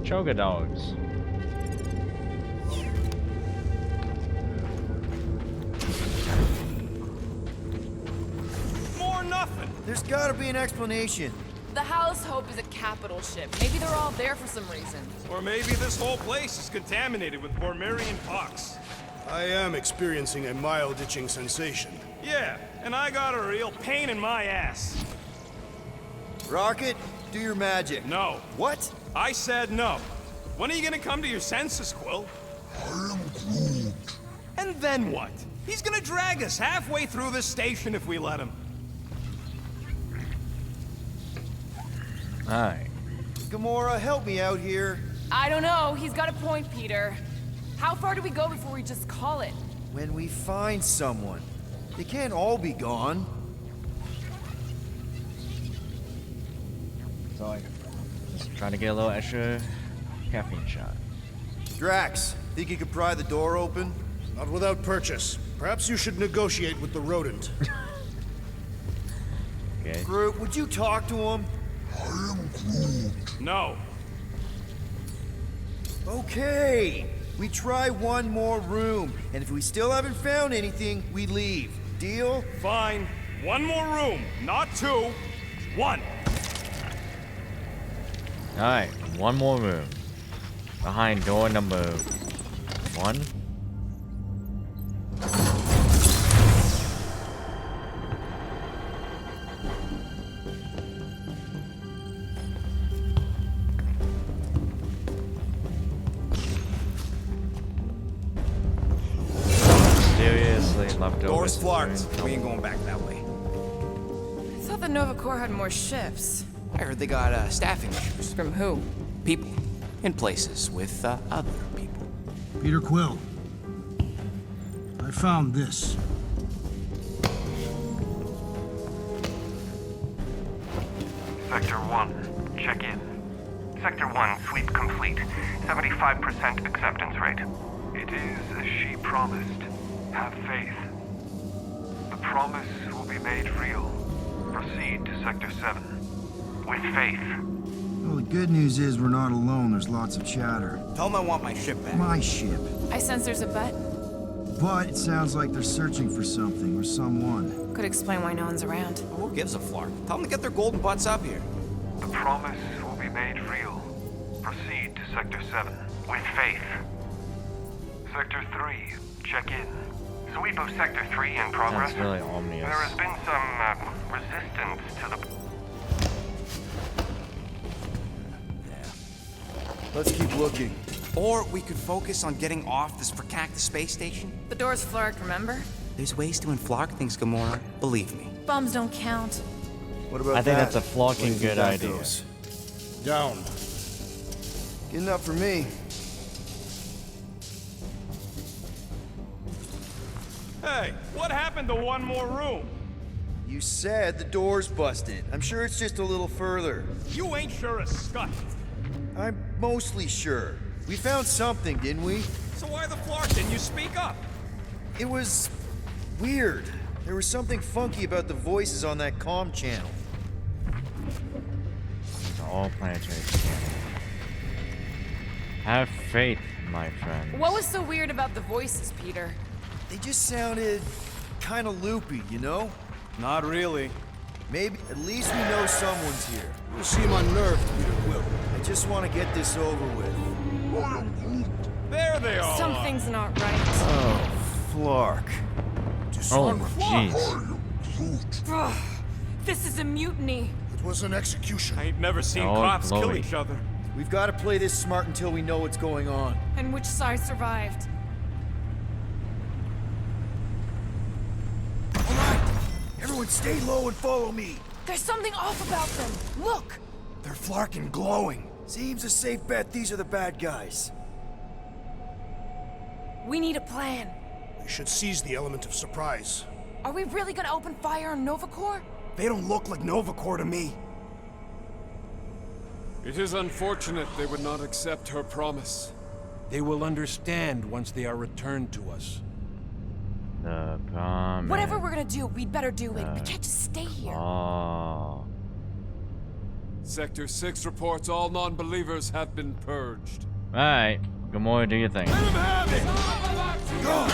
Speaker 5: Choga dogs.
Speaker 6: More nothing.
Speaker 7: There's gotta be an explanation.
Speaker 2: The House Hope is a capital ship. Maybe they're all there for some reason.
Speaker 6: Or maybe this whole place is contaminated with Bormirian pox.
Speaker 3: I am experiencing a mild itching sensation.
Speaker 6: Yeah, and I got a real pain in my ass.
Speaker 7: Rocket, do your magic.
Speaker 6: No.
Speaker 7: What?
Speaker 6: I said no. When are you gonna come to your senses, Quill?
Speaker 10: I am Groot.
Speaker 6: And then what? He's gonna drag us halfway through this station if we let him.
Speaker 5: Alright.
Speaker 7: Gamora, help me out here.
Speaker 2: I don't know. He's got a point, Peter. How far do we go before we just call it?
Speaker 7: When we find someone. They can't all be gone.
Speaker 5: So like, just trying to get a little extra caffeine shot.
Speaker 7: Drax, think you could pry the door open?
Speaker 3: Not without purchase. Perhaps you should negotiate with the rodent.
Speaker 5: Okay.
Speaker 7: Groot, would you talk to him?
Speaker 10: I am Groot.
Speaker 6: No.
Speaker 7: Okay. We try one more room, and if we still haven't found anything, we leave. Deal?
Speaker 6: Fine. One more room, not two. One.
Speaker 5: Alright, one more room. Behind door number 1. Seriously, leftovers.
Speaker 1: Door's locked. We ain't going back that way.
Speaker 2: I thought the Nova Corps had more ships.
Speaker 1: I heard they got staffing issues.
Speaker 2: From who?
Speaker 1: People in places with other people.
Speaker 3: Peter Quill. I found this.
Speaker 4: Sector 1, check in. Sector 1, sweep complete. 75% acceptance rate. It is as she promised. Have faith. The promise will be made real. Proceed to Sector 7. With faith.
Speaker 11: Well, the good news is we're not alone. There's lots of chatter.
Speaker 1: Tell them I want my ship back.
Speaker 11: My ship.
Speaker 2: I sense there's a bet.
Speaker 11: But it sounds like they're searching for something or someone.
Speaker 2: Could explain why no one's around.
Speaker 1: Who gives a flark? Tell them to get their golden butts up here.
Speaker 4: The promise will be made real. Proceed to Sector 7. With faith. Sector 3, check in. Sweep of Sector 3 in progress.
Speaker 5: Sounds really ominous.
Speaker 4: There has been some resistance to the...
Speaker 7: Let's keep looking.
Speaker 1: Or we could focus on getting off this verkakte space station.
Speaker 2: The door's flarked, remember?
Speaker 1: There's ways to unflark things, Gamora. Believe me.
Speaker 2: Bums don't count.
Speaker 7: What about
Speaker 5: I think
Speaker 7: that?
Speaker 5: that's a flocking
Speaker 7: What do you
Speaker 5: good
Speaker 7: think that
Speaker 5: idea.
Speaker 7: goes?
Speaker 3: Down.
Speaker 7: Good enough for me.
Speaker 6: Hey, what happened to one more room?
Speaker 7: You said the door's busted. I'm sure it's just a little further.
Speaker 6: You ain't sure as scut.
Speaker 7: I'm mostly sure. We found something, didn't we?
Speaker 6: So why the flark didn't you speak up?
Speaker 7: It was weird. There was something funky about the voices on that comm channel.
Speaker 5: These are all planetary scanning. Have faith, my friend.
Speaker 2: What was so weird about the voices, Peter?
Speaker 7: They just sounded kind of loopy, you know?
Speaker 6: Not really.
Speaker 7: Maybe at least we know someone's here.
Speaker 3: You seem unnerved, Peter Quill.
Speaker 7: I just want to get this over with.
Speaker 10: I am Groot.
Speaker 6: There they all are.
Speaker 2: Something's not right.
Speaker 7: Oh, Flark.
Speaker 5: Oh, jeez.
Speaker 10: I am Groot.
Speaker 2: This is a mutiny.
Speaker 3: It was an execution.
Speaker 6: I ain't never seen
Speaker 5: Oh,
Speaker 6: cops kill
Speaker 5: glory.
Speaker 6: each other.
Speaker 7: We've got to play this smart until we know what's going on.
Speaker 2: And which side survived?
Speaker 11: All right, everyone stay low and follow me.
Speaker 2: There's something off about them. Look!
Speaker 11: They're flarkin' glowing. Seems a safe bet these are the bad guys.
Speaker 2: We need a plan.
Speaker 3: We should seize the element of surprise.
Speaker 2: Are we really gonna open fire on Nova Corps?
Speaker 11: They don't look like Nova Corps to me.
Speaker 12: It is unfortunate they would not accept her promise.
Speaker 6: They will understand once they are returned to us.
Speaker 5: The promise.
Speaker 2: Whatever we're gonna do, we'd better do it. We can't just stay here.
Speaker 5: Oh.
Speaker 12: Sector 6 reports all non-believers have been purged.
Speaker 5: Alright. Gamora, do your thing.
Speaker 12: Let him have it! Go!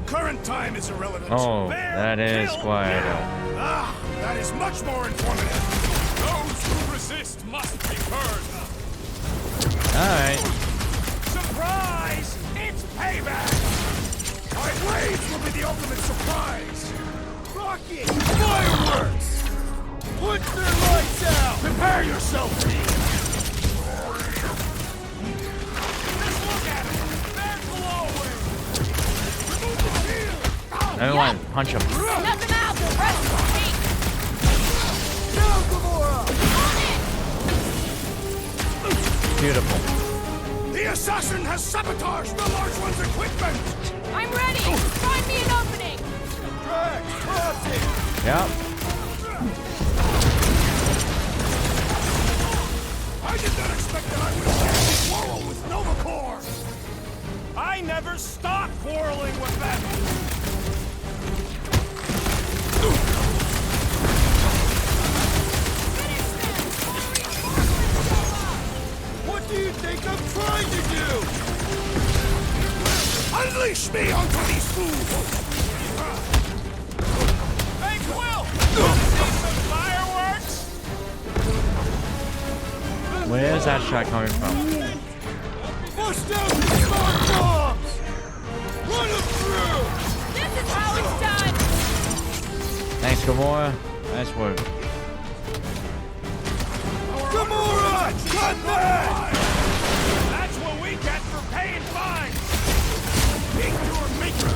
Speaker 3: Current time is irrelevant.
Speaker 5: Oh, that is quite.
Speaker 3: Ah, that is much more informative.
Speaker 12: Those who resist must be burned.
Speaker 5: Alright.
Speaker 3: Surprise! It's payback! My blades will be the ultimate surprise! Rocket! Fireworks! Put their lights out! Prepare yourself, Pete! Just look at it! There's glowing! Remove the shield!
Speaker 5: Everyone, punch him.
Speaker 2: Nothing out, the rest of the team!
Speaker 11: Down, Gamora!
Speaker 5: Beautiful.
Speaker 3: The assassin has sabotaged the large one's equipment!
Speaker 2: I'm ready! Find me an opening!
Speaker 11: Drax, cross it!
Speaker 5: Yep.
Speaker 3: I did not expect that I would have quarrel with Nova Corps!
Speaker 6: I never stop quarreling with them!
Speaker 11: What do you think I'm trying to do?
Speaker 3: Unleash me onto these fools!
Speaker 6: Hey, Quill! See some fireworks?
Speaker 5: Where's that shot coming from?
Speaker 11: Bust out the smart bombs! Run them through!
Speaker 2: This is how it's done!
Speaker 5: Thanks, Gamora. Nice work.
Speaker 11: Gamora! Cut that!
Speaker 6: That's what we get for paying fines!
Speaker 3: Make your maker!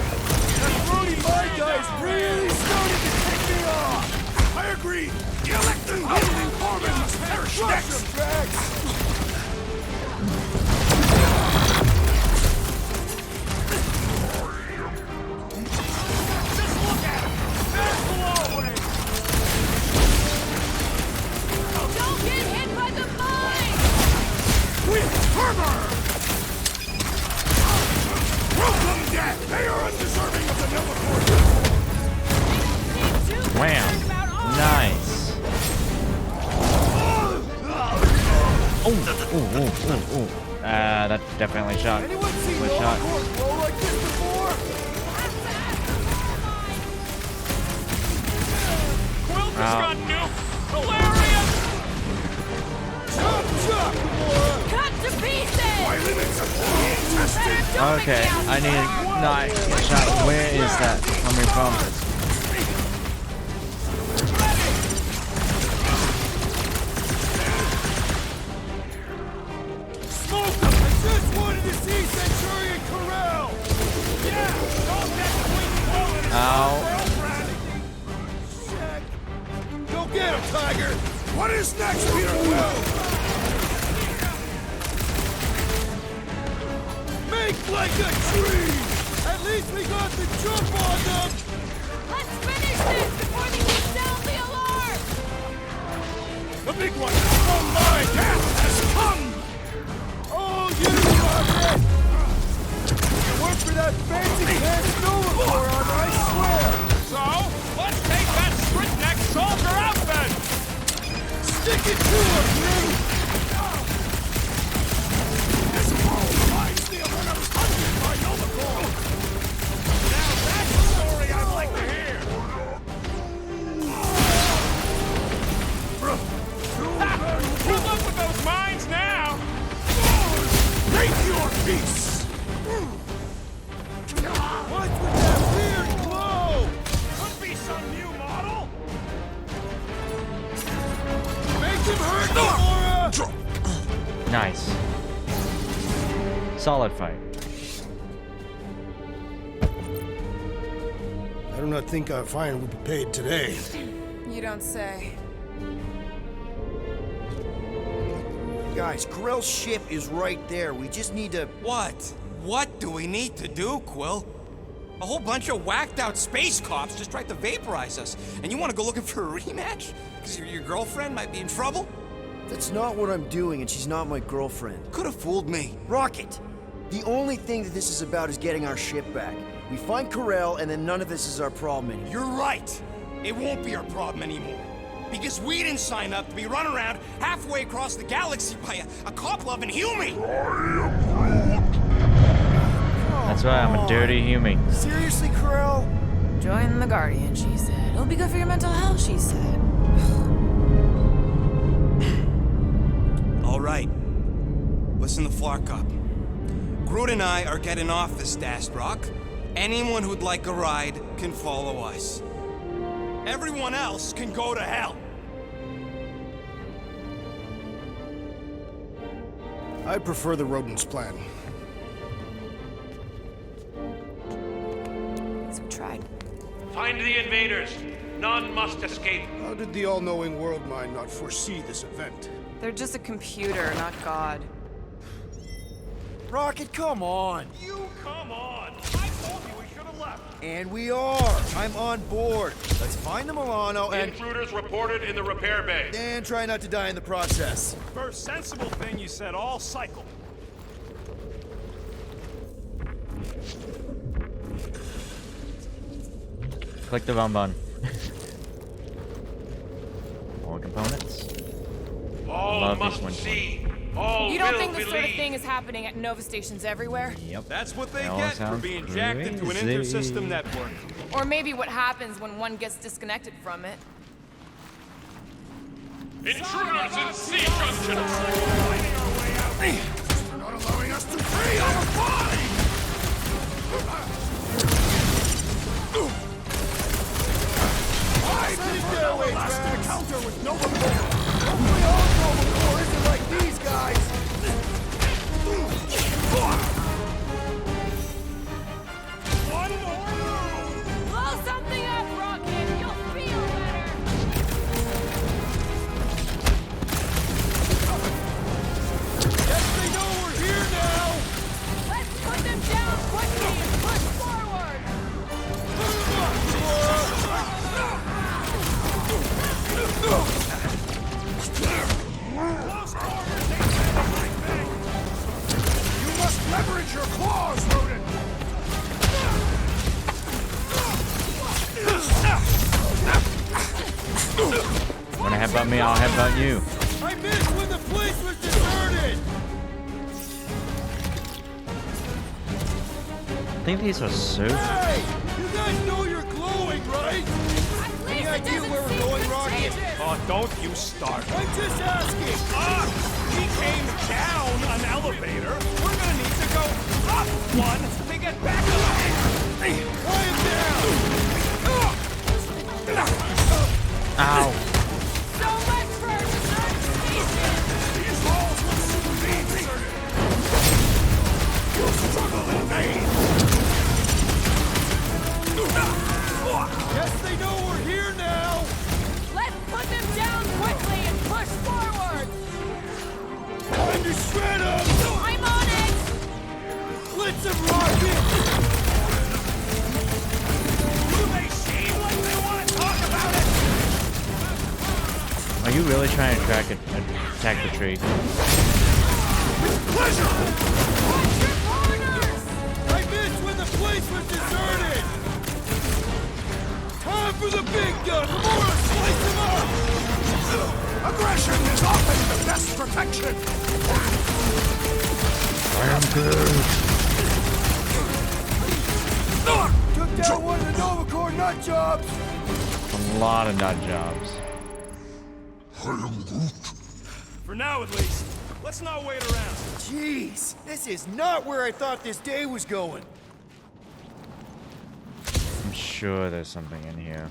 Speaker 11: That Rudy my guy's really starting to take me off!
Speaker 3: I agree! The elected holding foreman must perish
Speaker 11: Crush
Speaker 3: next!
Speaker 11: him, Drax!
Speaker 6: Just look at them! They're glowing!
Speaker 2: Don't get hit by the mine!
Speaker 3: With fervor! Welcome, death! They are undeserving of the Nova Corps!
Speaker 5: Wham! Nice. Oh. That definitely shot.
Speaker 11: Anyone seen
Speaker 5: Good
Speaker 11: Nova
Speaker 5: shot.
Speaker 11: Corps glow like this before?
Speaker 6: Quill just
Speaker 5: Ow.
Speaker 6: got nuked! Hilarious!
Speaker 11: Chop, chop, Gamora!
Speaker 2: Cut to pieces!
Speaker 3: My limits are being tested!
Speaker 2: Don't
Speaker 5: Okay,
Speaker 2: make me
Speaker 5: I need a nice shot. Where is that coming from?
Speaker 11: Smoke him! I just wanted to see Centurion Corral!
Speaker 6: Yeah! Don't get between Quill and his
Speaker 5: Ow.
Speaker 6: girlfriend!
Speaker 11: Shit! Go get him, Tiger!
Speaker 3: What is next, Peter Quill?
Speaker 11: Make like a tree! At least we got the jump on them!
Speaker 2: Let's finish this before they can sound the alarm!
Speaker 3: The big one! Oh my death has come!
Speaker 11: Oh, you Rocket! You work for that fancy pants Nova Corps on, I swear!
Speaker 6: So, let's take that strip-neck soldier out then!
Speaker 11: Stick it to him, Groot!
Speaker 3: This world reminds me of when I was hunted by
Speaker 5: Nice. Solid fight.
Speaker 11: I do not think our fine will be paid today.
Speaker 2: You don't say.
Speaker 7: Guys, Grell's ship is right there. We just need to...
Speaker 3: What? What do we need to do, Quill? A whole bunch of whacked out space cops just tried to vaporize us. And you want to go looking for a rematch? Because your girlfriend might be in trouble?
Speaker 7: That's not what I'm doing, and she's not my girlfriend.
Speaker 3: Could have fooled me.
Speaker 7: Rocket! The only thing that this is about is getting our ship back. We find Corel, and then none of this is our problem anymore.
Speaker 3: You're right. It won't be our problem anymore. Because we didn't sign up to be run around halfway across the galaxy by a cop-loving human.
Speaker 5: That's why I'm a dirty human.
Speaker 7: Seriously, Corel?
Speaker 2: Join the Guardian, she said. It'll be good for your mental health, she said.
Speaker 3: All right. Listen to Flarkup. Groot and I are getting off this Dast Rock. Anyone who'd like a ride can follow us. Everyone else can go to hell.
Speaker 11: I prefer the rodents plan.
Speaker 2: So we tried.
Speaker 6: Find the invaders. None must escape.
Speaker 11: How did the all-knowing world mind not foresee this event?
Speaker 2: They're just a computer, not God.
Speaker 7: Rocket, come on!
Speaker 6: You come on. I told you we should have left.
Speaker 7: And we are! I'm on board. Let's find the Milano and...
Speaker 6: Intruders reported in the repair bay.
Speaker 7: And try not to die in the process.
Speaker 6: First sensible thing you said all cycle.
Speaker 5: Click the wrong button. All components.
Speaker 6: All
Speaker 5: Love
Speaker 6: must
Speaker 5: this
Speaker 6: see. All
Speaker 2: You don't
Speaker 6: will
Speaker 2: think this sort of
Speaker 6: believe.
Speaker 2: thing is happening at Nova stations everywhere?
Speaker 5: Yep.
Speaker 6: That's what they
Speaker 5: That all
Speaker 6: get for
Speaker 5: sounds
Speaker 6: being jacked into an
Speaker 5: crazy.
Speaker 6: inter-system network.
Speaker 2: Or maybe what happens when one gets disconnected from it.
Speaker 6: Intruders in C junction.
Speaker 11: They're not allowing us to free our body! I did their way last encounter with Nova Corps. Hopefully all Nova Corps isn't like these guys.
Speaker 6: One more move.
Speaker 2: Blow something up, Rocket! You'll feel better!
Speaker 11: Yes, they know we're here now.
Speaker 2: Let's put them down quickly and push forward!
Speaker 6: Close quarters ain't the right thing.
Speaker 11: You must leverage your claws, rodent.
Speaker 5: Wanna headbutt me? I'll headbutt you.
Speaker 11: I missed when the place was deserted.
Speaker 5: I think these are soup.
Speaker 11: Hey, you guys know you're glowing, right?
Speaker 2: Any
Speaker 11: idea where we're going, Rocket?
Speaker 6: Oh, don't you start.
Speaker 11: I'm just asking.
Speaker 6: We came down an elevator. We're gonna need to go up one to get back up.
Speaker 11: Quiet down.
Speaker 5: Ow.
Speaker 2: So much for our deserted station!
Speaker 6: These walls will soon be deserted. You'll struggle in vain.
Speaker 11: Yes, they know we're here now.
Speaker 2: Let's put them down quickly and push forward!
Speaker 11: Time to shred them.
Speaker 2: I'm on it!
Speaker 11: Blitz them, Rocket.
Speaker 6: Do they seem like they want to talk about it?
Speaker 5: Are you really trying to attack the tree?
Speaker 11: Pleasure.
Speaker 2: Watch your corners!
Speaker 11: I missed when the place was deserted. Time for the big gun. More slice them up.
Speaker 6: Aggression is often the best protection.
Speaker 5: I am good.
Speaker 11: Took down one of the Nova Corps nut jobs.
Speaker 5: A lot of nut jobs.
Speaker 10: I am Groot.
Speaker 6: For now, at least. Let's not wait around.
Speaker 7: Jeez, this is not where I thought this day was going.
Speaker 5: I'm sure there's something in here.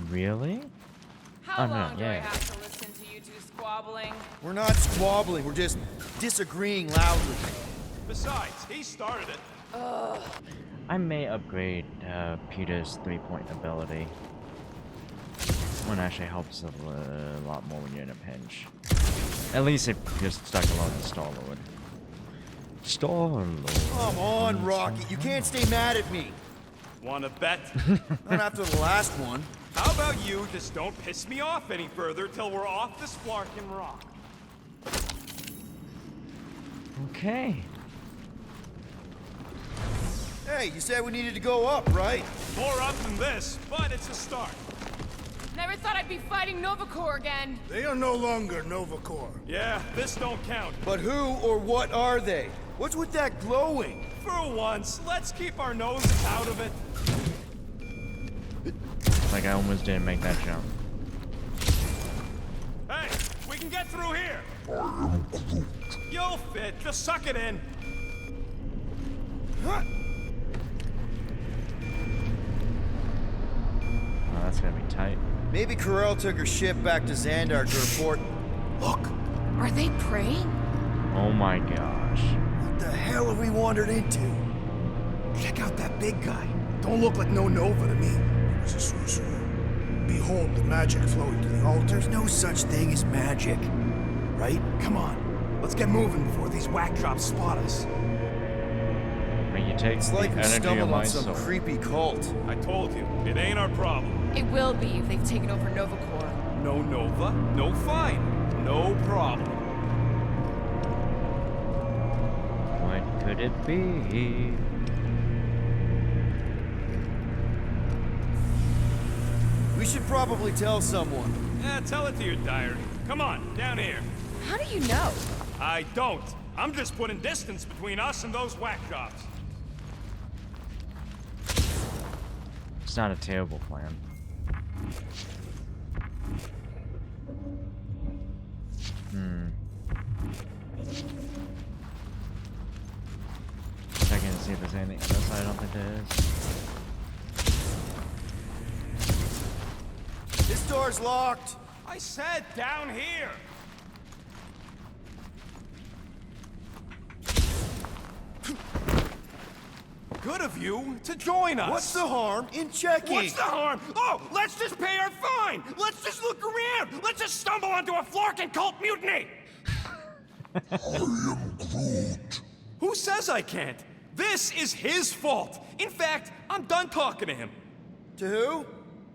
Speaker 5: Really?
Speaker 2: How
Speaker 5: Oh, no,
Speaker 2: long do I
Speaker 5: yeah.
Speaker 2: have to listen to you two squabbling?
Speaker 7: We're not squabbling, we're just disagreeing loudly.
Speaker 6: Besides, he started it.
Speaker 5: I may upgrade Peter's 3-point ability. One actually helps a lot more when you're in a pinch. At least if you're stuck alone in Star-Lord. Star-Lord.
Speaker 7: Come on, Rocket, you can't stay mad at me.
Speaker 6: Wanna bet?
Speaker 7: Not after the last one.
Speaker 6: How about you just don't piss me off any further till we're off the Splarkin Rock?
Speaker 5: Okay.
Speaker 7: Hey, you said we needed to go up, right?
Speaker 6: More up than this, but it's a start.
Speaker 2: Never thought I'd be fighting Nova Corps again.
Speaker 11: They are no longer Nova Corps.
Speaker 6: Yeah, this don't count.
Speaker 7: But who or what are they? What's with that glowing?
Speaker 6: For once, let's keep our noses out of it.
Speaker 5: Like I almost didn't make that jump.
Speaker 6: Hey, we can get through here. You'll fit, just suck it in.
Speaker 5: Oh, that's gonna be tight.
Speaker 7: Maybe Corel took her ship back to Xandar to report. Look,
Speaker 2: Are they praying?
Speaker 5: Oh my gosh.
Speaker 11: What the hell have we wandered into? Check out that big guy. Don't look like no Nova to me. It's a sorcerer. Behold the magic flowing to the altar.
Speaker 7: there's no such thing as magic, right?
Speaker 11: Come on, let's get moving before these whack drops spot us.
Speaker 5: When you take
Speaker 7: It's
Speaker 5: the
Speaker 7: like we
Speaker 5: energy of
Speaker 7: stumbled
Speaker 5: my
Speaker 7: on some
Speaker 5: soul.
Speaker 7: creepy cult.
Speaker 6: I told you, it ain't our problem.
Speaker 2: It will be if they've taken over Nova Corps.
Speaker 6: No Nova, no fine, no problem.
Speaker 5: What could it be?
Speaker 7: We should probably tell someone.
Speaker 6: Yeah, tell it to your diary. Come on, down here.
Speaker 2: How do you know?
Speaker 6: I don't. I'm just putting distance between us and those whack jobs.
Speaker 5: It's not a terrible plan. Checking to see if there's anything on this side. I don't think there is.
Speaker 7: This door's locked.
Speaker 6: I said down here. Good of you to join us.
Speaker 7: What's the harm in checking?
Speaker 6: What's the harm? Oh, let's just pay our fine. Let's just look around. Let's just stumble onto a Flarkin cult mutiny.
Speaker 10: I am Groot.
Speaker 6: Who says I can't? This is his fault. In fact, I'm done talking to him.
Speaker 7: To who?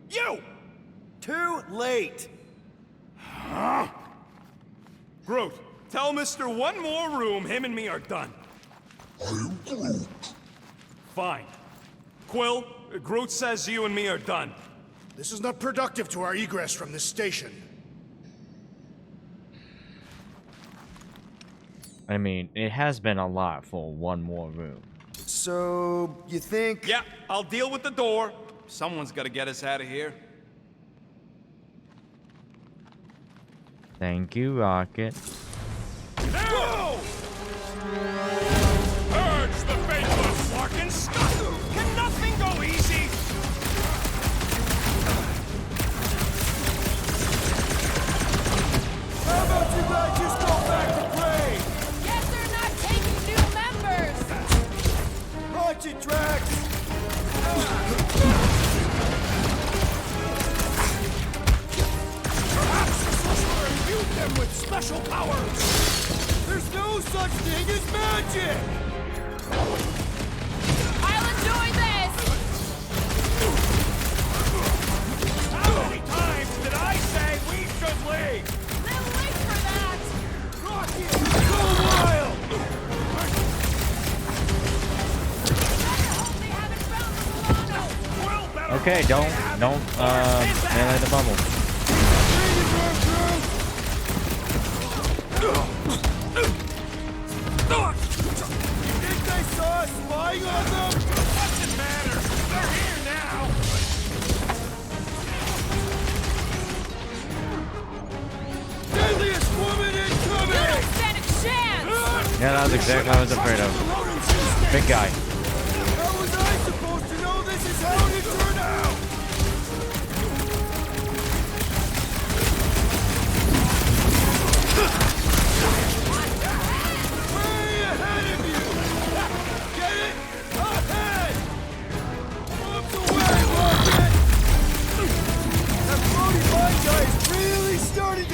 Speaker 6: You!
Speaker 7: Too late.
Speaker 6: Groot, tell Mr. One more room him and me are done.
Speaker 10: I am Groot.
Speaker 6: Fine. Quill, Groot says you and me are done.
Speaker 11: This is not productive to our egress from this station.
Speaker 5: I mean, it has been a lot for one more room.
Speaker 7: So, you think?
Speaker 6: Yeah, I'll deal with the door. Someone's gotta get us out of here.
Speaker 5: Thank you, Rocket.
Speaker 6: Whoa! Purge the faithless, Flarkin! Stop! Can nothing go easy?
Speaker 11: How about you guys just go back to pray?
Speaker 2: Guess they're not taking new members!
Speaker 7: Watch it, Drax!
Speaker 11: Perhaps the sorcerer imbued them with special powers!
Speaker 7: There's no such thing as magic!
Speaker 2: I'll enjoy this!
Speaker 6: How many times did I say we should leave?
Speaker 2: They'll wait for that!
Speaker 11: Rocket, go wild!
Speaker 2: Better hope they haven't found the Milano!
Speaker 6: Quill better
Speaker 5: Okay, don't melee the bubble.
Speaker 11: You think they saw us spying on them?
Speaker 6: What's it matter? They're here now!
Speaker 11: Deadliest woman
Speaker 2: You
Speaker 11: incoming!
Speaker 2: don't stand a chance!
Speaker 5: Yeah, that was exactly what I was afraid of. Big guy.
Speaker 11: How was I supposed to know this is how it turned out?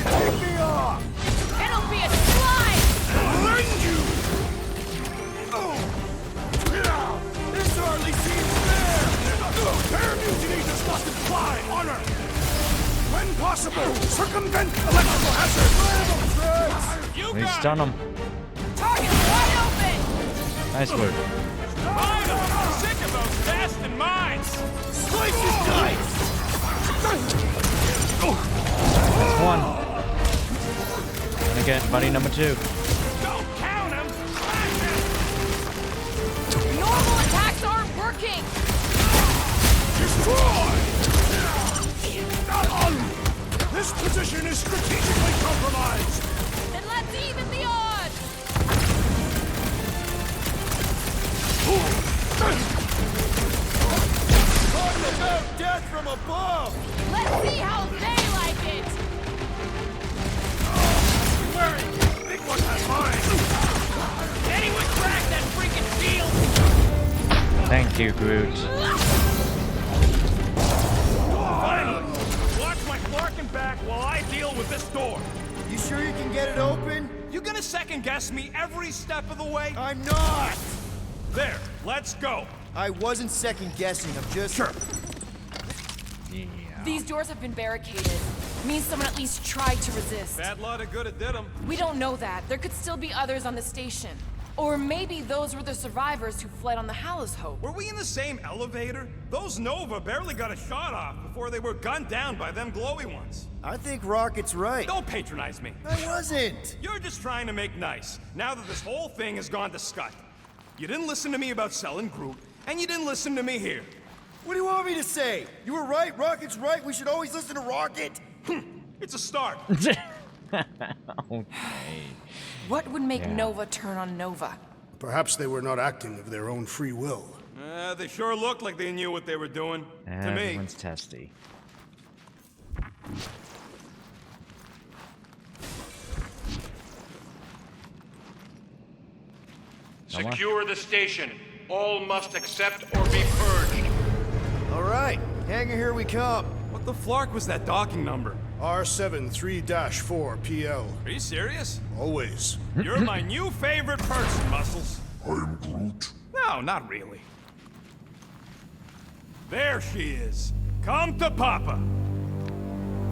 Speaker 3: you take me off!
Speaker 2: It'll be a slide!
Speaker 3: Rend you! Oh! This hardly seems fair! Fair mutiny does not imply honor! When possible, circumvent electrical hazard!
Speaker 5: We stun him.
Speaker 2: Target's wide open!
Speaker 5: Nice work.
Speaker 6: I'm sick of those bastard mines!
Speaker 3: Slice his dice!
Speaker 5: That's one. Gonna get buddy number 2.
Speaker 6: Don't count him! Smash him!
Speaker 2: Normal attacks aren't working!
Speaker 3: Destroy! This position is strategically compromised!
Speaker 2: Then let's even the odds!
Speaker 3: Talk about death from above!
Speaker 2: Let's see how they like it!
Speaker 3: Big one has mine!
Speaker 6: Anyone crack that freaking field?
Speaker 5: Thank you, Groot.
Speaker 6: Finally! Watch my Clarkin back while I deal with this door.
Speaker 7: You sure you can get it open?
Speaker 6: You gonna second guess me every step of the way?
Speaker 7: I'm not!
Speaker 6: There, let's go.
Speaker 7: I wasn't second guessing, I'm just...
Speaker 6: Sure.
Speaker 5: Yeah.
Speaker 2: These doors have been barricaded. Means someone at least tried to resist.
Speaker 6: Bad lot of good it did 'em.
Speaker 2: We don't know that. There could still be others on the station. Or maybe those were the survivors who fled on the Hallows Hope.
Speaker 6: Were we in the same elevator? Those Nova barely got a shot off before they were gunned down by them glowy ones.
Speaker 7: I think Rocket's right.
Speaker 6: Don't patronize me.
Speaker 7: I wasn't!
Speaker 6: You're just trying to make nice, now that this whole thing has gone to scut. You didn't listen to me about selling Groot, and you didn't listen to me here.
Speaker 7: What do you want me to say? You were right, Rocket's right, we should always listen to Rocket!
Speaker 6: It's a start.
Speaker 5: Okay.
Speaker 2: What would make
Speaker 5: Yeah.
Speaker 2: Nova turn on Nova?
Speaker 11: Perhaps they were not acting of their own free will.
Speaker 6: They sure looked like they knew what they were doing. To me.
Speaker 5: Everyone's testy. Come on.
Speaker 6: Secure the station. All must accept or be purged.
Speaker 7: Alright, hangar, here we come.
Speaker 6: What the flark was that docking number?
Speaker 11: R73-4 PL.
Speaker 6: Are you serious?
Speaker 11: Always.
Speaker 6: You're my new favorite person, Muscles.
Speaker 10: I am Groot.
Speaker 6: No, not really. There she is. Come to Papa.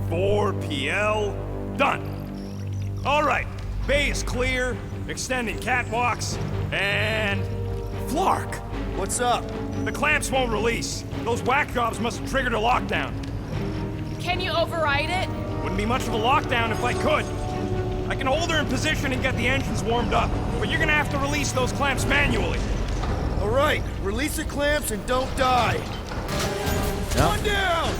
Speaker 6: 4 PL, done. All right, bay is clear, extending catwalks, and... Flark!
Speaker 7: What's up?
Speaker 6: The clamps won't release. Those whack jobs must have triggered a lockdown.
Speaker 2: Can you override it?
Speaker 6: Wouldn't be much of a lockdown if I could. I can hold her in position and get the engines warmed up, but you're gonna have to release those clamps manually.
Speaker 7: Alright, release the clamps and don't die. One down!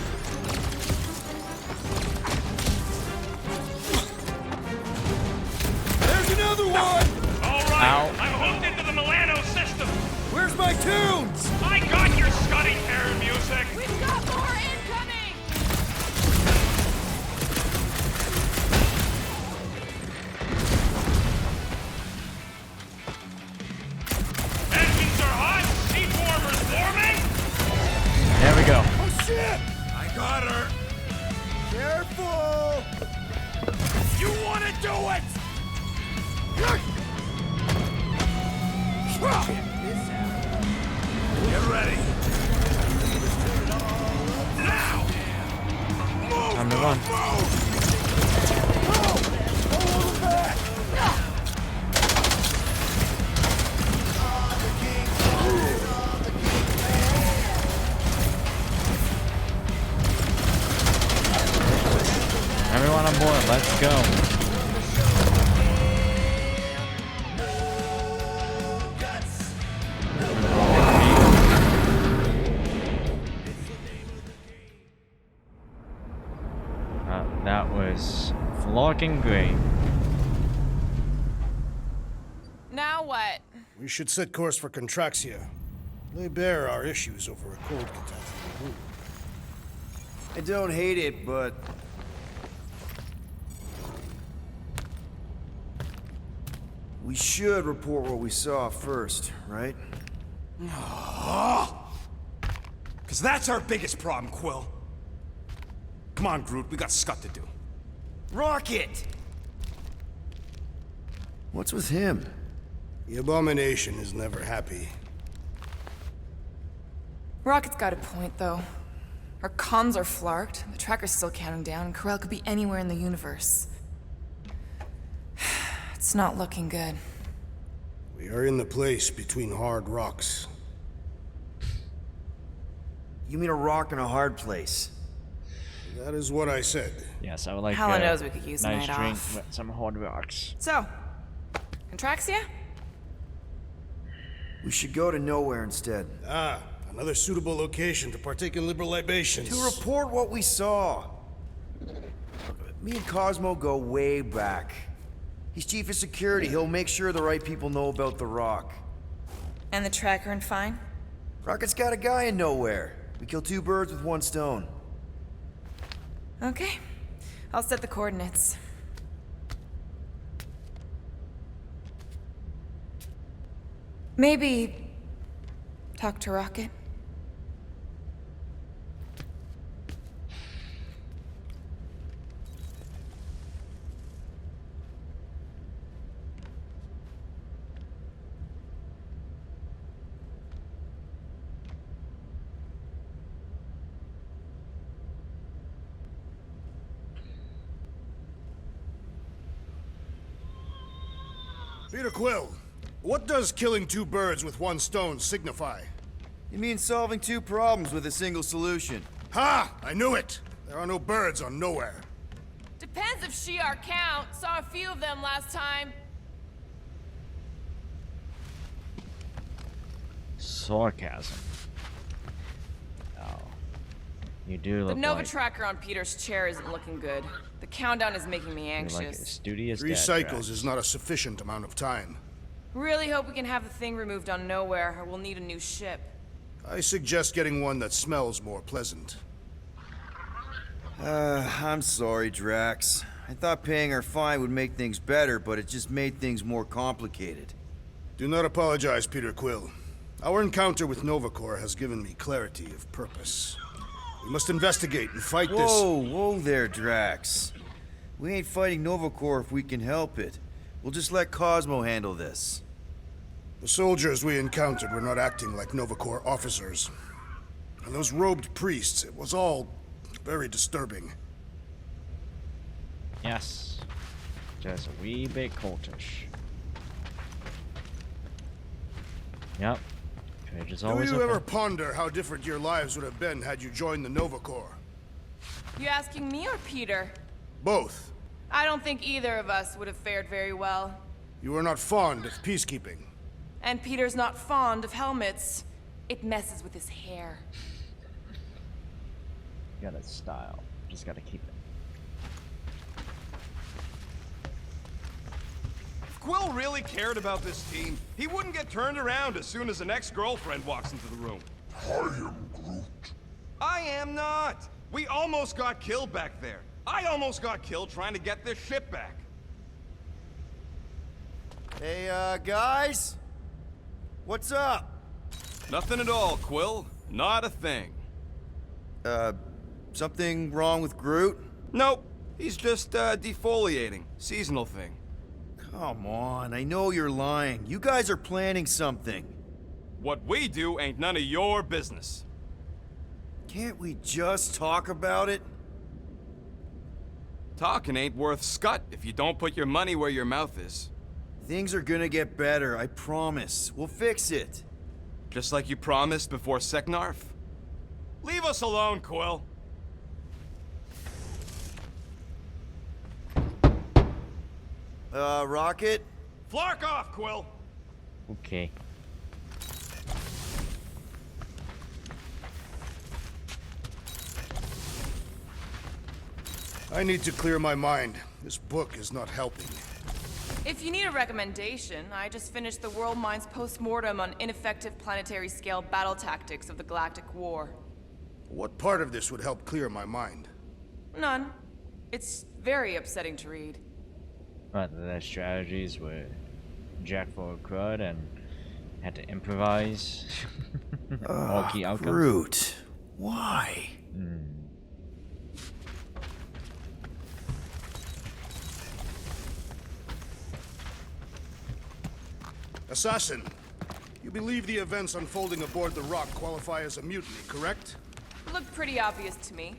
Speaker 7: There's another one!
Speaker 6: All right,
Speaker 5: Ow.
Speaker 6: I'm hooked into the Milano system.
Speaker 7: Where's my tunes?
Speaker 6: I got your Scuddy Terror music.
Speaker 2: We've got more incoming!
Speaker 6: Engines are hot. Seat warmers warming.
Speaker 5: There we go.
Speaker 7: Oh shit!
Speaker 6: I got her.
Speaker 7: Careful!
Speaker 6: You want to do it? Get ready. Now. Move.
Speaker 5: Time to run. Everyone on board, let's go. That was flocking great.
Speaker 2: Now what?
Speaker 11: We should set course for Contraxia. Lay bare our issues over a cold catastrophe.
Speaker 7: I don't hate it, but... we should report what we saw first, right?
Speaker 6: Because that's our biggest problem, Quill. Come on, Groot, we got scut to do.
Speaker 7: Rocket! What's with him?
Speaker 11: The abomination is never happy.
Speaker 2: Rocket's got a point, though. Our comms are flarked, the tracker's still counting down, and Corel could be anywhere in the universe. It's not looking good.
Speaker 11: We are in the place between hard rocks.
Speaker 7: You mean a rock in a hard place?
Speaker 11: That is what I said.
Speaker 5: Yes, I would like
Speaker 2: Helen knows we could use a
Speaker 5: nice
Speaker 2: night
Speaker 5: drink
Speaker 2: off.
Speaker 5: with some hard rocks.
Speaker 2: So, Contraxia?
Speaker 7: We should go to Knowhere instead.
Speaker 11: Ah, another suitable location to partake in liberal libations.
Speaker 7: To report what we saw. Me and Cosmo go way back. He's chief of security. He'll make sure the right people know about the rock.
Speaker 2: And the tracker and fine?
Speaker 7: Rocket's got a guy in Knowhere. We kill two birds with one stone.
Speaker 2: Okay. I'll set the coordinates. Maybe talk to Rocket?
Speaker 11: Peter Quill, what does killing two birds with one stone signify?
Speaker 7: You mean solving two problems with a single solution?
Speaker 11: Ha! I knew it! There are no birds on Knowhere.
Speaker 2: Depends if she our count. Saw a few of them last time.
Speaker 5: Sarcasm. Oh. You do
Speaker 2: The
Speaker 5: look
Speaker 2: Nova
Speaker 5: like,
Speaker 2: tracker on Peter's chair isn't looking good. The countdown is making me
Speaker 5: you're like a
Speaker 2: anxious.
Speaker 5: studious
Speaker 11: 3
Speaker 5: dad
Speaker 11: cycles
Speaker 5: drat.
Speaker 11: is not a sufficient amount of time.
Speaker 2: Really hope we can have the thing removed on Knowhere, or we'll need a new ship.
Speaker 11: I suggest getting one that smells more pleasant.
Speaker 7: I'm sorry, Drax. I thought paying our fine would make things better, but it just made things more complicated.
Speaker 11: Do not apologize, Peter Quill. Our encounter with Novacore has given me clarity of purpose. We must investigate and fight this.
Speaker 7: Whoa there, Drax. We ain't fighting Novacore if we can help it. We'll just let Cosmo handle this.
Speaker 11: The soldiers we encountered were not acting like Novacore officers. And those robed priests, it was all very disturbing.
Speaker 5: Yes. Just a wee bit cultish. Yep. Courage is
Speaker 11: Do
Speaker 5: always
Speaker 11: you
Speaker 5: open.
Speaker 11: ever ponder how different your lives would have been had you joined the Novacore?
Speaker 2: You asking me or Peter?
Speaker 11: Both.
Speaker 2: I don't think either of us would have fared very well.
Speaker 11: You are not fond of peacekeeping.
Speaker 2: And Peter's not fond of helmets. It messes with his hair.
Speaker 5: Got a style. Just gotta keep it.
Speaker 6: If Quill really cared about this team, he wouldn't get turned around as soon as an ex-girlfriend walks into the room.
Speaker 10: I am Groot.
Speaker 6: I am not! We almost got killed back there. I almost got killed trying to get this ship back.
Speaker 7: Hey, guys? What's up?
Speaker 6: Nothing at all, Quill. Not a thing.
Speaker 7: Something wrong with Groot?
Speaker 6: Nope. He's just, defoliating. Seasonal thing.
Speaker 7: Come on, I know you're lying. You guys are planning something.
Speaker 6: What we do ain't none of your business.
Speaker 7: Can't we just talk about it?
Speaker 6: Talking ain't worth scut if you don't put your money where your mouth is.
Speaker 7: Things are gonna get better, I promise. We'll fix it.
Speaker 6: Just like you promised before Seknarf. Leave us alone, Quill.
Speaker 7: Rocket?
Speaker 6: Flark off, Quill!
Speaker 5: Okay.
Speaker 11: I need to clear my mind. This book is not helping.
Speaker 2: If you need a recommendation, I just finished the World Mind's post-mortem on ineffective planetary-scale battle tactics of the Galactic War.
Speaker 11: What part of this would help clear my mind?
Speaker 2: None. It's very upsetting to read.
Speaker 5: But the strategies were jack for a crud and had to improvise. All key outcomes.
Speaker 7: Groot. Why?
Speaker 11: Assassin, you believe the events unfolding aboard the Rock qualify as a mutiny, correct?
Speaker 2: Looked pretty obvious to me.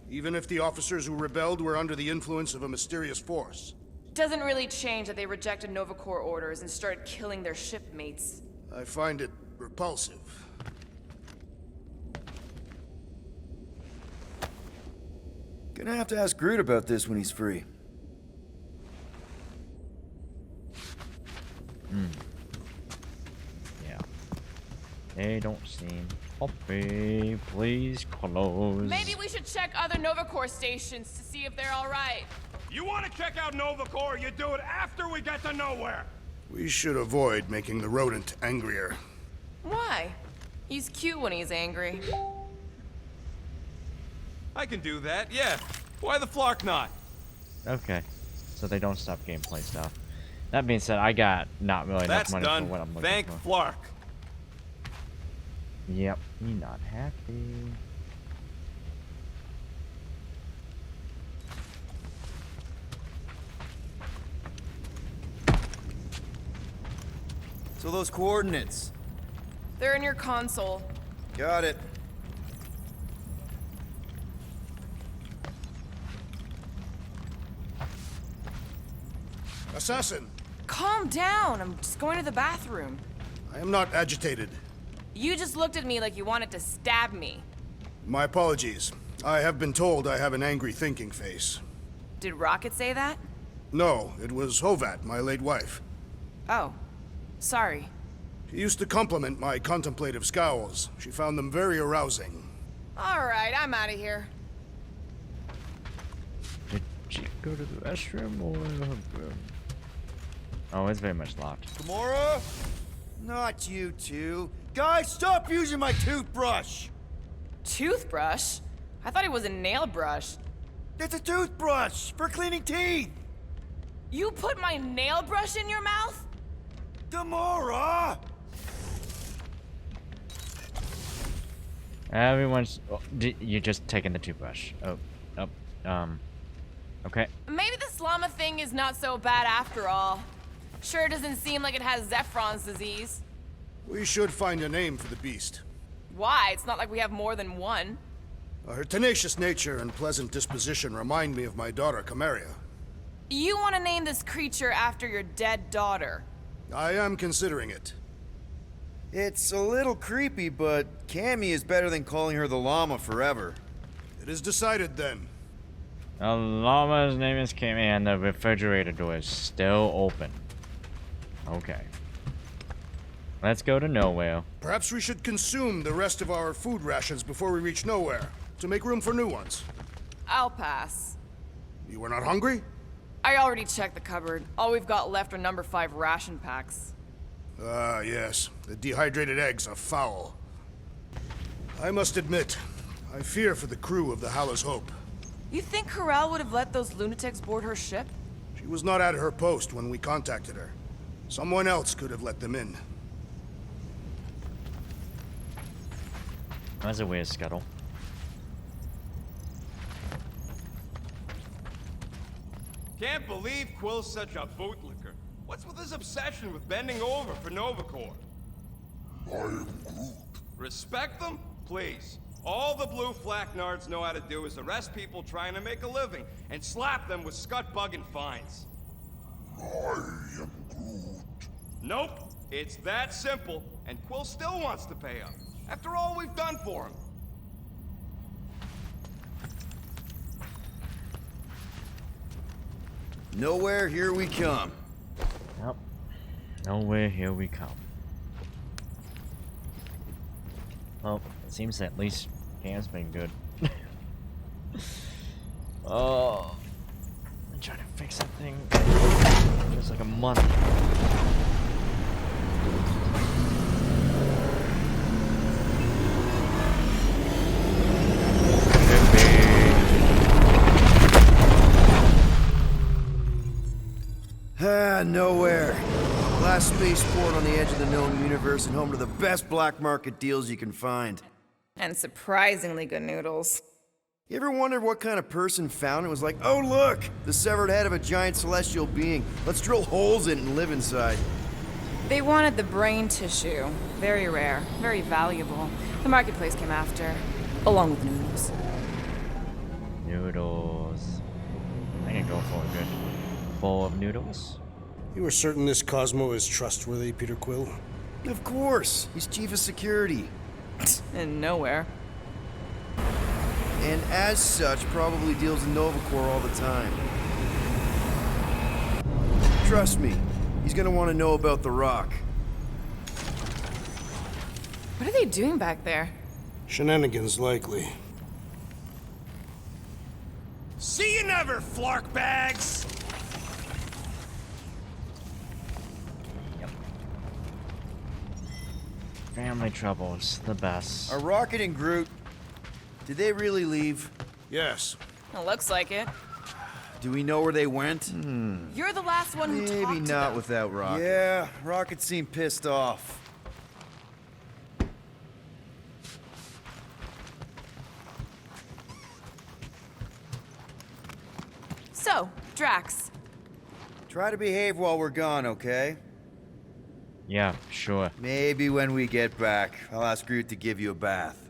Speaker 11: Even if the officers who rebelled were under the influence of a mysterious force?
Speaker 2: Doesn't really change that they rejected Nova Corps orders and started killing their shipmates.
Speaker 11: I find it repulsive.
Speaker 7: Gonna have to ask Groot about this when he's free.
Speaker 5: Yeah. They don't seem happy. Please close.
Speaker 2: Maybe we should check other Nova Corps stations to see if they're alright.
Speaker 6: You want to check out Nova Corps, you do it after we get to Knowhere.
Speaker 11: We should avoid making the rodent angrier.
Speaker 2: Why? He's cute when he's angry.
Speaker 6: I can do that, yeah. Why the flark not?
Speaker 5: Okay. So they don't stop gameplay stuff. That being said, I got not really enough
Speaker 6: That's
Speaker 5: money
Speaker 6: done.
Speaker 5: for what I'm looking
Speaker 6: Thank
Speaker 5: for.
Speaker 6: Flark.
Speaker 5: Yep, you're not happy.
Speaker 7: So those coordinates.
Speaker 2: They're in your console.
Speaker 7: Got it.
Speaker 11: Assassin,
Speaker 2: Calm down. I'm just going to the bathroom.
Speaker 11: I am not agitated.
Speaker 2: You just looked at me like you wanted to stab me.
Speaker 11: My apologies. I have been told I have an angry thinking face.
Speaker 2: Did Rocket say that?
Speaker 11: No, it was Hovat, my late wife.
Speaker 2: Oh. Sorry.
Speaker 11: She used to compliment my contemplative scowls. She found them very arousing.
Speaker 2: Alright, I'm out of here.
Speaker 5: Did she go to the restroom or her room? Oh, it's very much locked.
Speaker 7: Gamora? Not you two. Guys, stop using my toothbrush!
Speaker 2: Toothbrush? I thought it was a nail brush.
Speaker 7: It's a toothbrush for cleaning teeth!
Speaker 2: You put my nail brush in your mouth?
Speaker 7: Gamora!
Speaker 5: Everyone's. Oh, you're just taking the toothbrush. Okay.
Speaker 2: Maybe this llama thing is not so bad after all. Sure doesn't seem like it has Zephron's disease.
Speaker 11: We should find a name for the beast.
Speaker 2: Why? It's not like we have more than one.
Speaker 11: Her tenacious nature and pleasant disposition remind me of my daughter, Camaria.
Speaker 2: You want to name this creature after your dead daughter.
Speaker 11: I am considering it.
Speaker 7: It's a little creepy, but Cammy is better than calling her the llama forever.
Speaker 11: It is decided then.
Speaker 5: The llama's name is Kimmy, and the refrigerator door is still open. Okay. Let's go to Knowhere.
Speaker 11: Perhaps we should consume the rest of our food rations before we reach Knowhere, to make room for new ones.
Speaker 2: I'll pass.
Speaker 11: You were not hungry?
Speaker 2: I already checked the cupboard. All we've got left are number 5 ration packs.
Speaker 11: Ah, yes. The dehydrated eggs are foul. I must admit, I fear for the crew of the Hala's Hope.
Speaker 2: You think Corral would have let those lunatics board her ship?
Speaker 11: She was not at her post when we contacted her. Someone else could have let them in.
Speaker 5: That's a weird scuttle.
Speaker 6: Can't believe Quill's such a bootlicker. What's with his obsession with bending over for Nova Corps?
Speaker 10: I am Groot.
Speaker 6: Respect them? Please. All the blue flak nards know how to do is arrest people trying to make a living and slap them with scut-bugging fines.
Speaker 10: I am Groot.
Speaker 6: Nope. It's that simple, and Quill still wants to pay up. After all we've done for him.
Speaker 7: Knowhere, here we come.
Speaker 5: Yep. Knowhere, here we come. Well, it seems at least Cam's been good. Oh, I'm trying to fix that thing. Just like a month.
Speaker 7: Knowhere. Last spaceport on the edge of the known universe and home to the best black market deals you can find.
Speaker 2: And surprisingly good noodles.
Speaker 7: You ever wondered what kind of person found it? Was like, oh look, the severed head of a giant celestial being. Let's drill holes in it and live inside.
Speaker 2: They wanted the brain tissue. Very rare, very valuable. The marketplace came after, along with noodles.
Speaker 5: Noodles. I can go for a good bowl of noodles.
Speaker 11: You are certain this Cosmo is trustworthy, Peter Quill?
Speaker 7: Of course. He's chief of security.
Speaker 2: And Knowhere.
Speaker 7: And as such, probably deals in Novacore all the time. Trust me, he's gonna want to know about the rock.
Speaker 2: What are they doing back there?
Speaker 11: Shenanigans, likely.
Speaker 3: See you never, flark bags!
Speaker 5: Family troubles, the best.
Speaker 7: Are Rocket and Groot... Did they really leave?
Speaker 11: Yes.
Speaker 2: It looks like it.
Speaker 7: Do we know where they went?
Speaker 2: You're the last one who talked to them.
Speaker 7: Maybe not without Rocket. Yeah, Rocket seemed pissed off.
Speaker 2: So, Drax.
Speaker 7: Try to behave while we're gone, okay?
Speaker 5: Yeah, sure.
Speaker 7: Maybe when we get back, I'll ask Groot to give you a bath.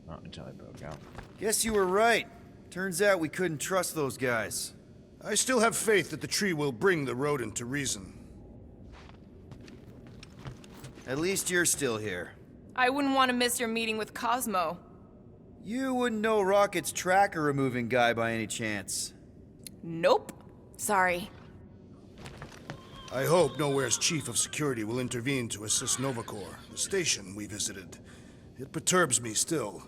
Speaker 5: Not until I broke out.
Speaker 7: Guess you were right. Turns out we couldn't trust those guys.
Speaker 11: I still have faith that the tree will bring the rodent to reason.
Speaker 7: At least you're still here.
Speaker 2: I wouldn't want to miss your meeting with Cosmo.
Speaker 7: You wouldn't know Rocket's tracker removing guy by any chance.
Speaker 2: Nope. Sorry.
Speaker 11: I hope Knowhere's chief of security will intervene to assist Novacore, the station we visited. It perturbs me still.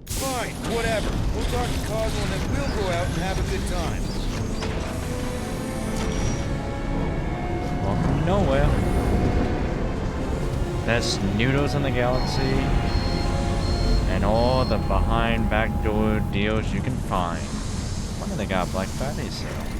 Speaker 7: Fine, whatever. We'll talk to Cosmo and then we'll go out and have a good time.
Speaker 5: Welcome to Knowhere. Best noodles in the galaxy. And all the behind backdoor deals you can find. When do they got Black Friday sale?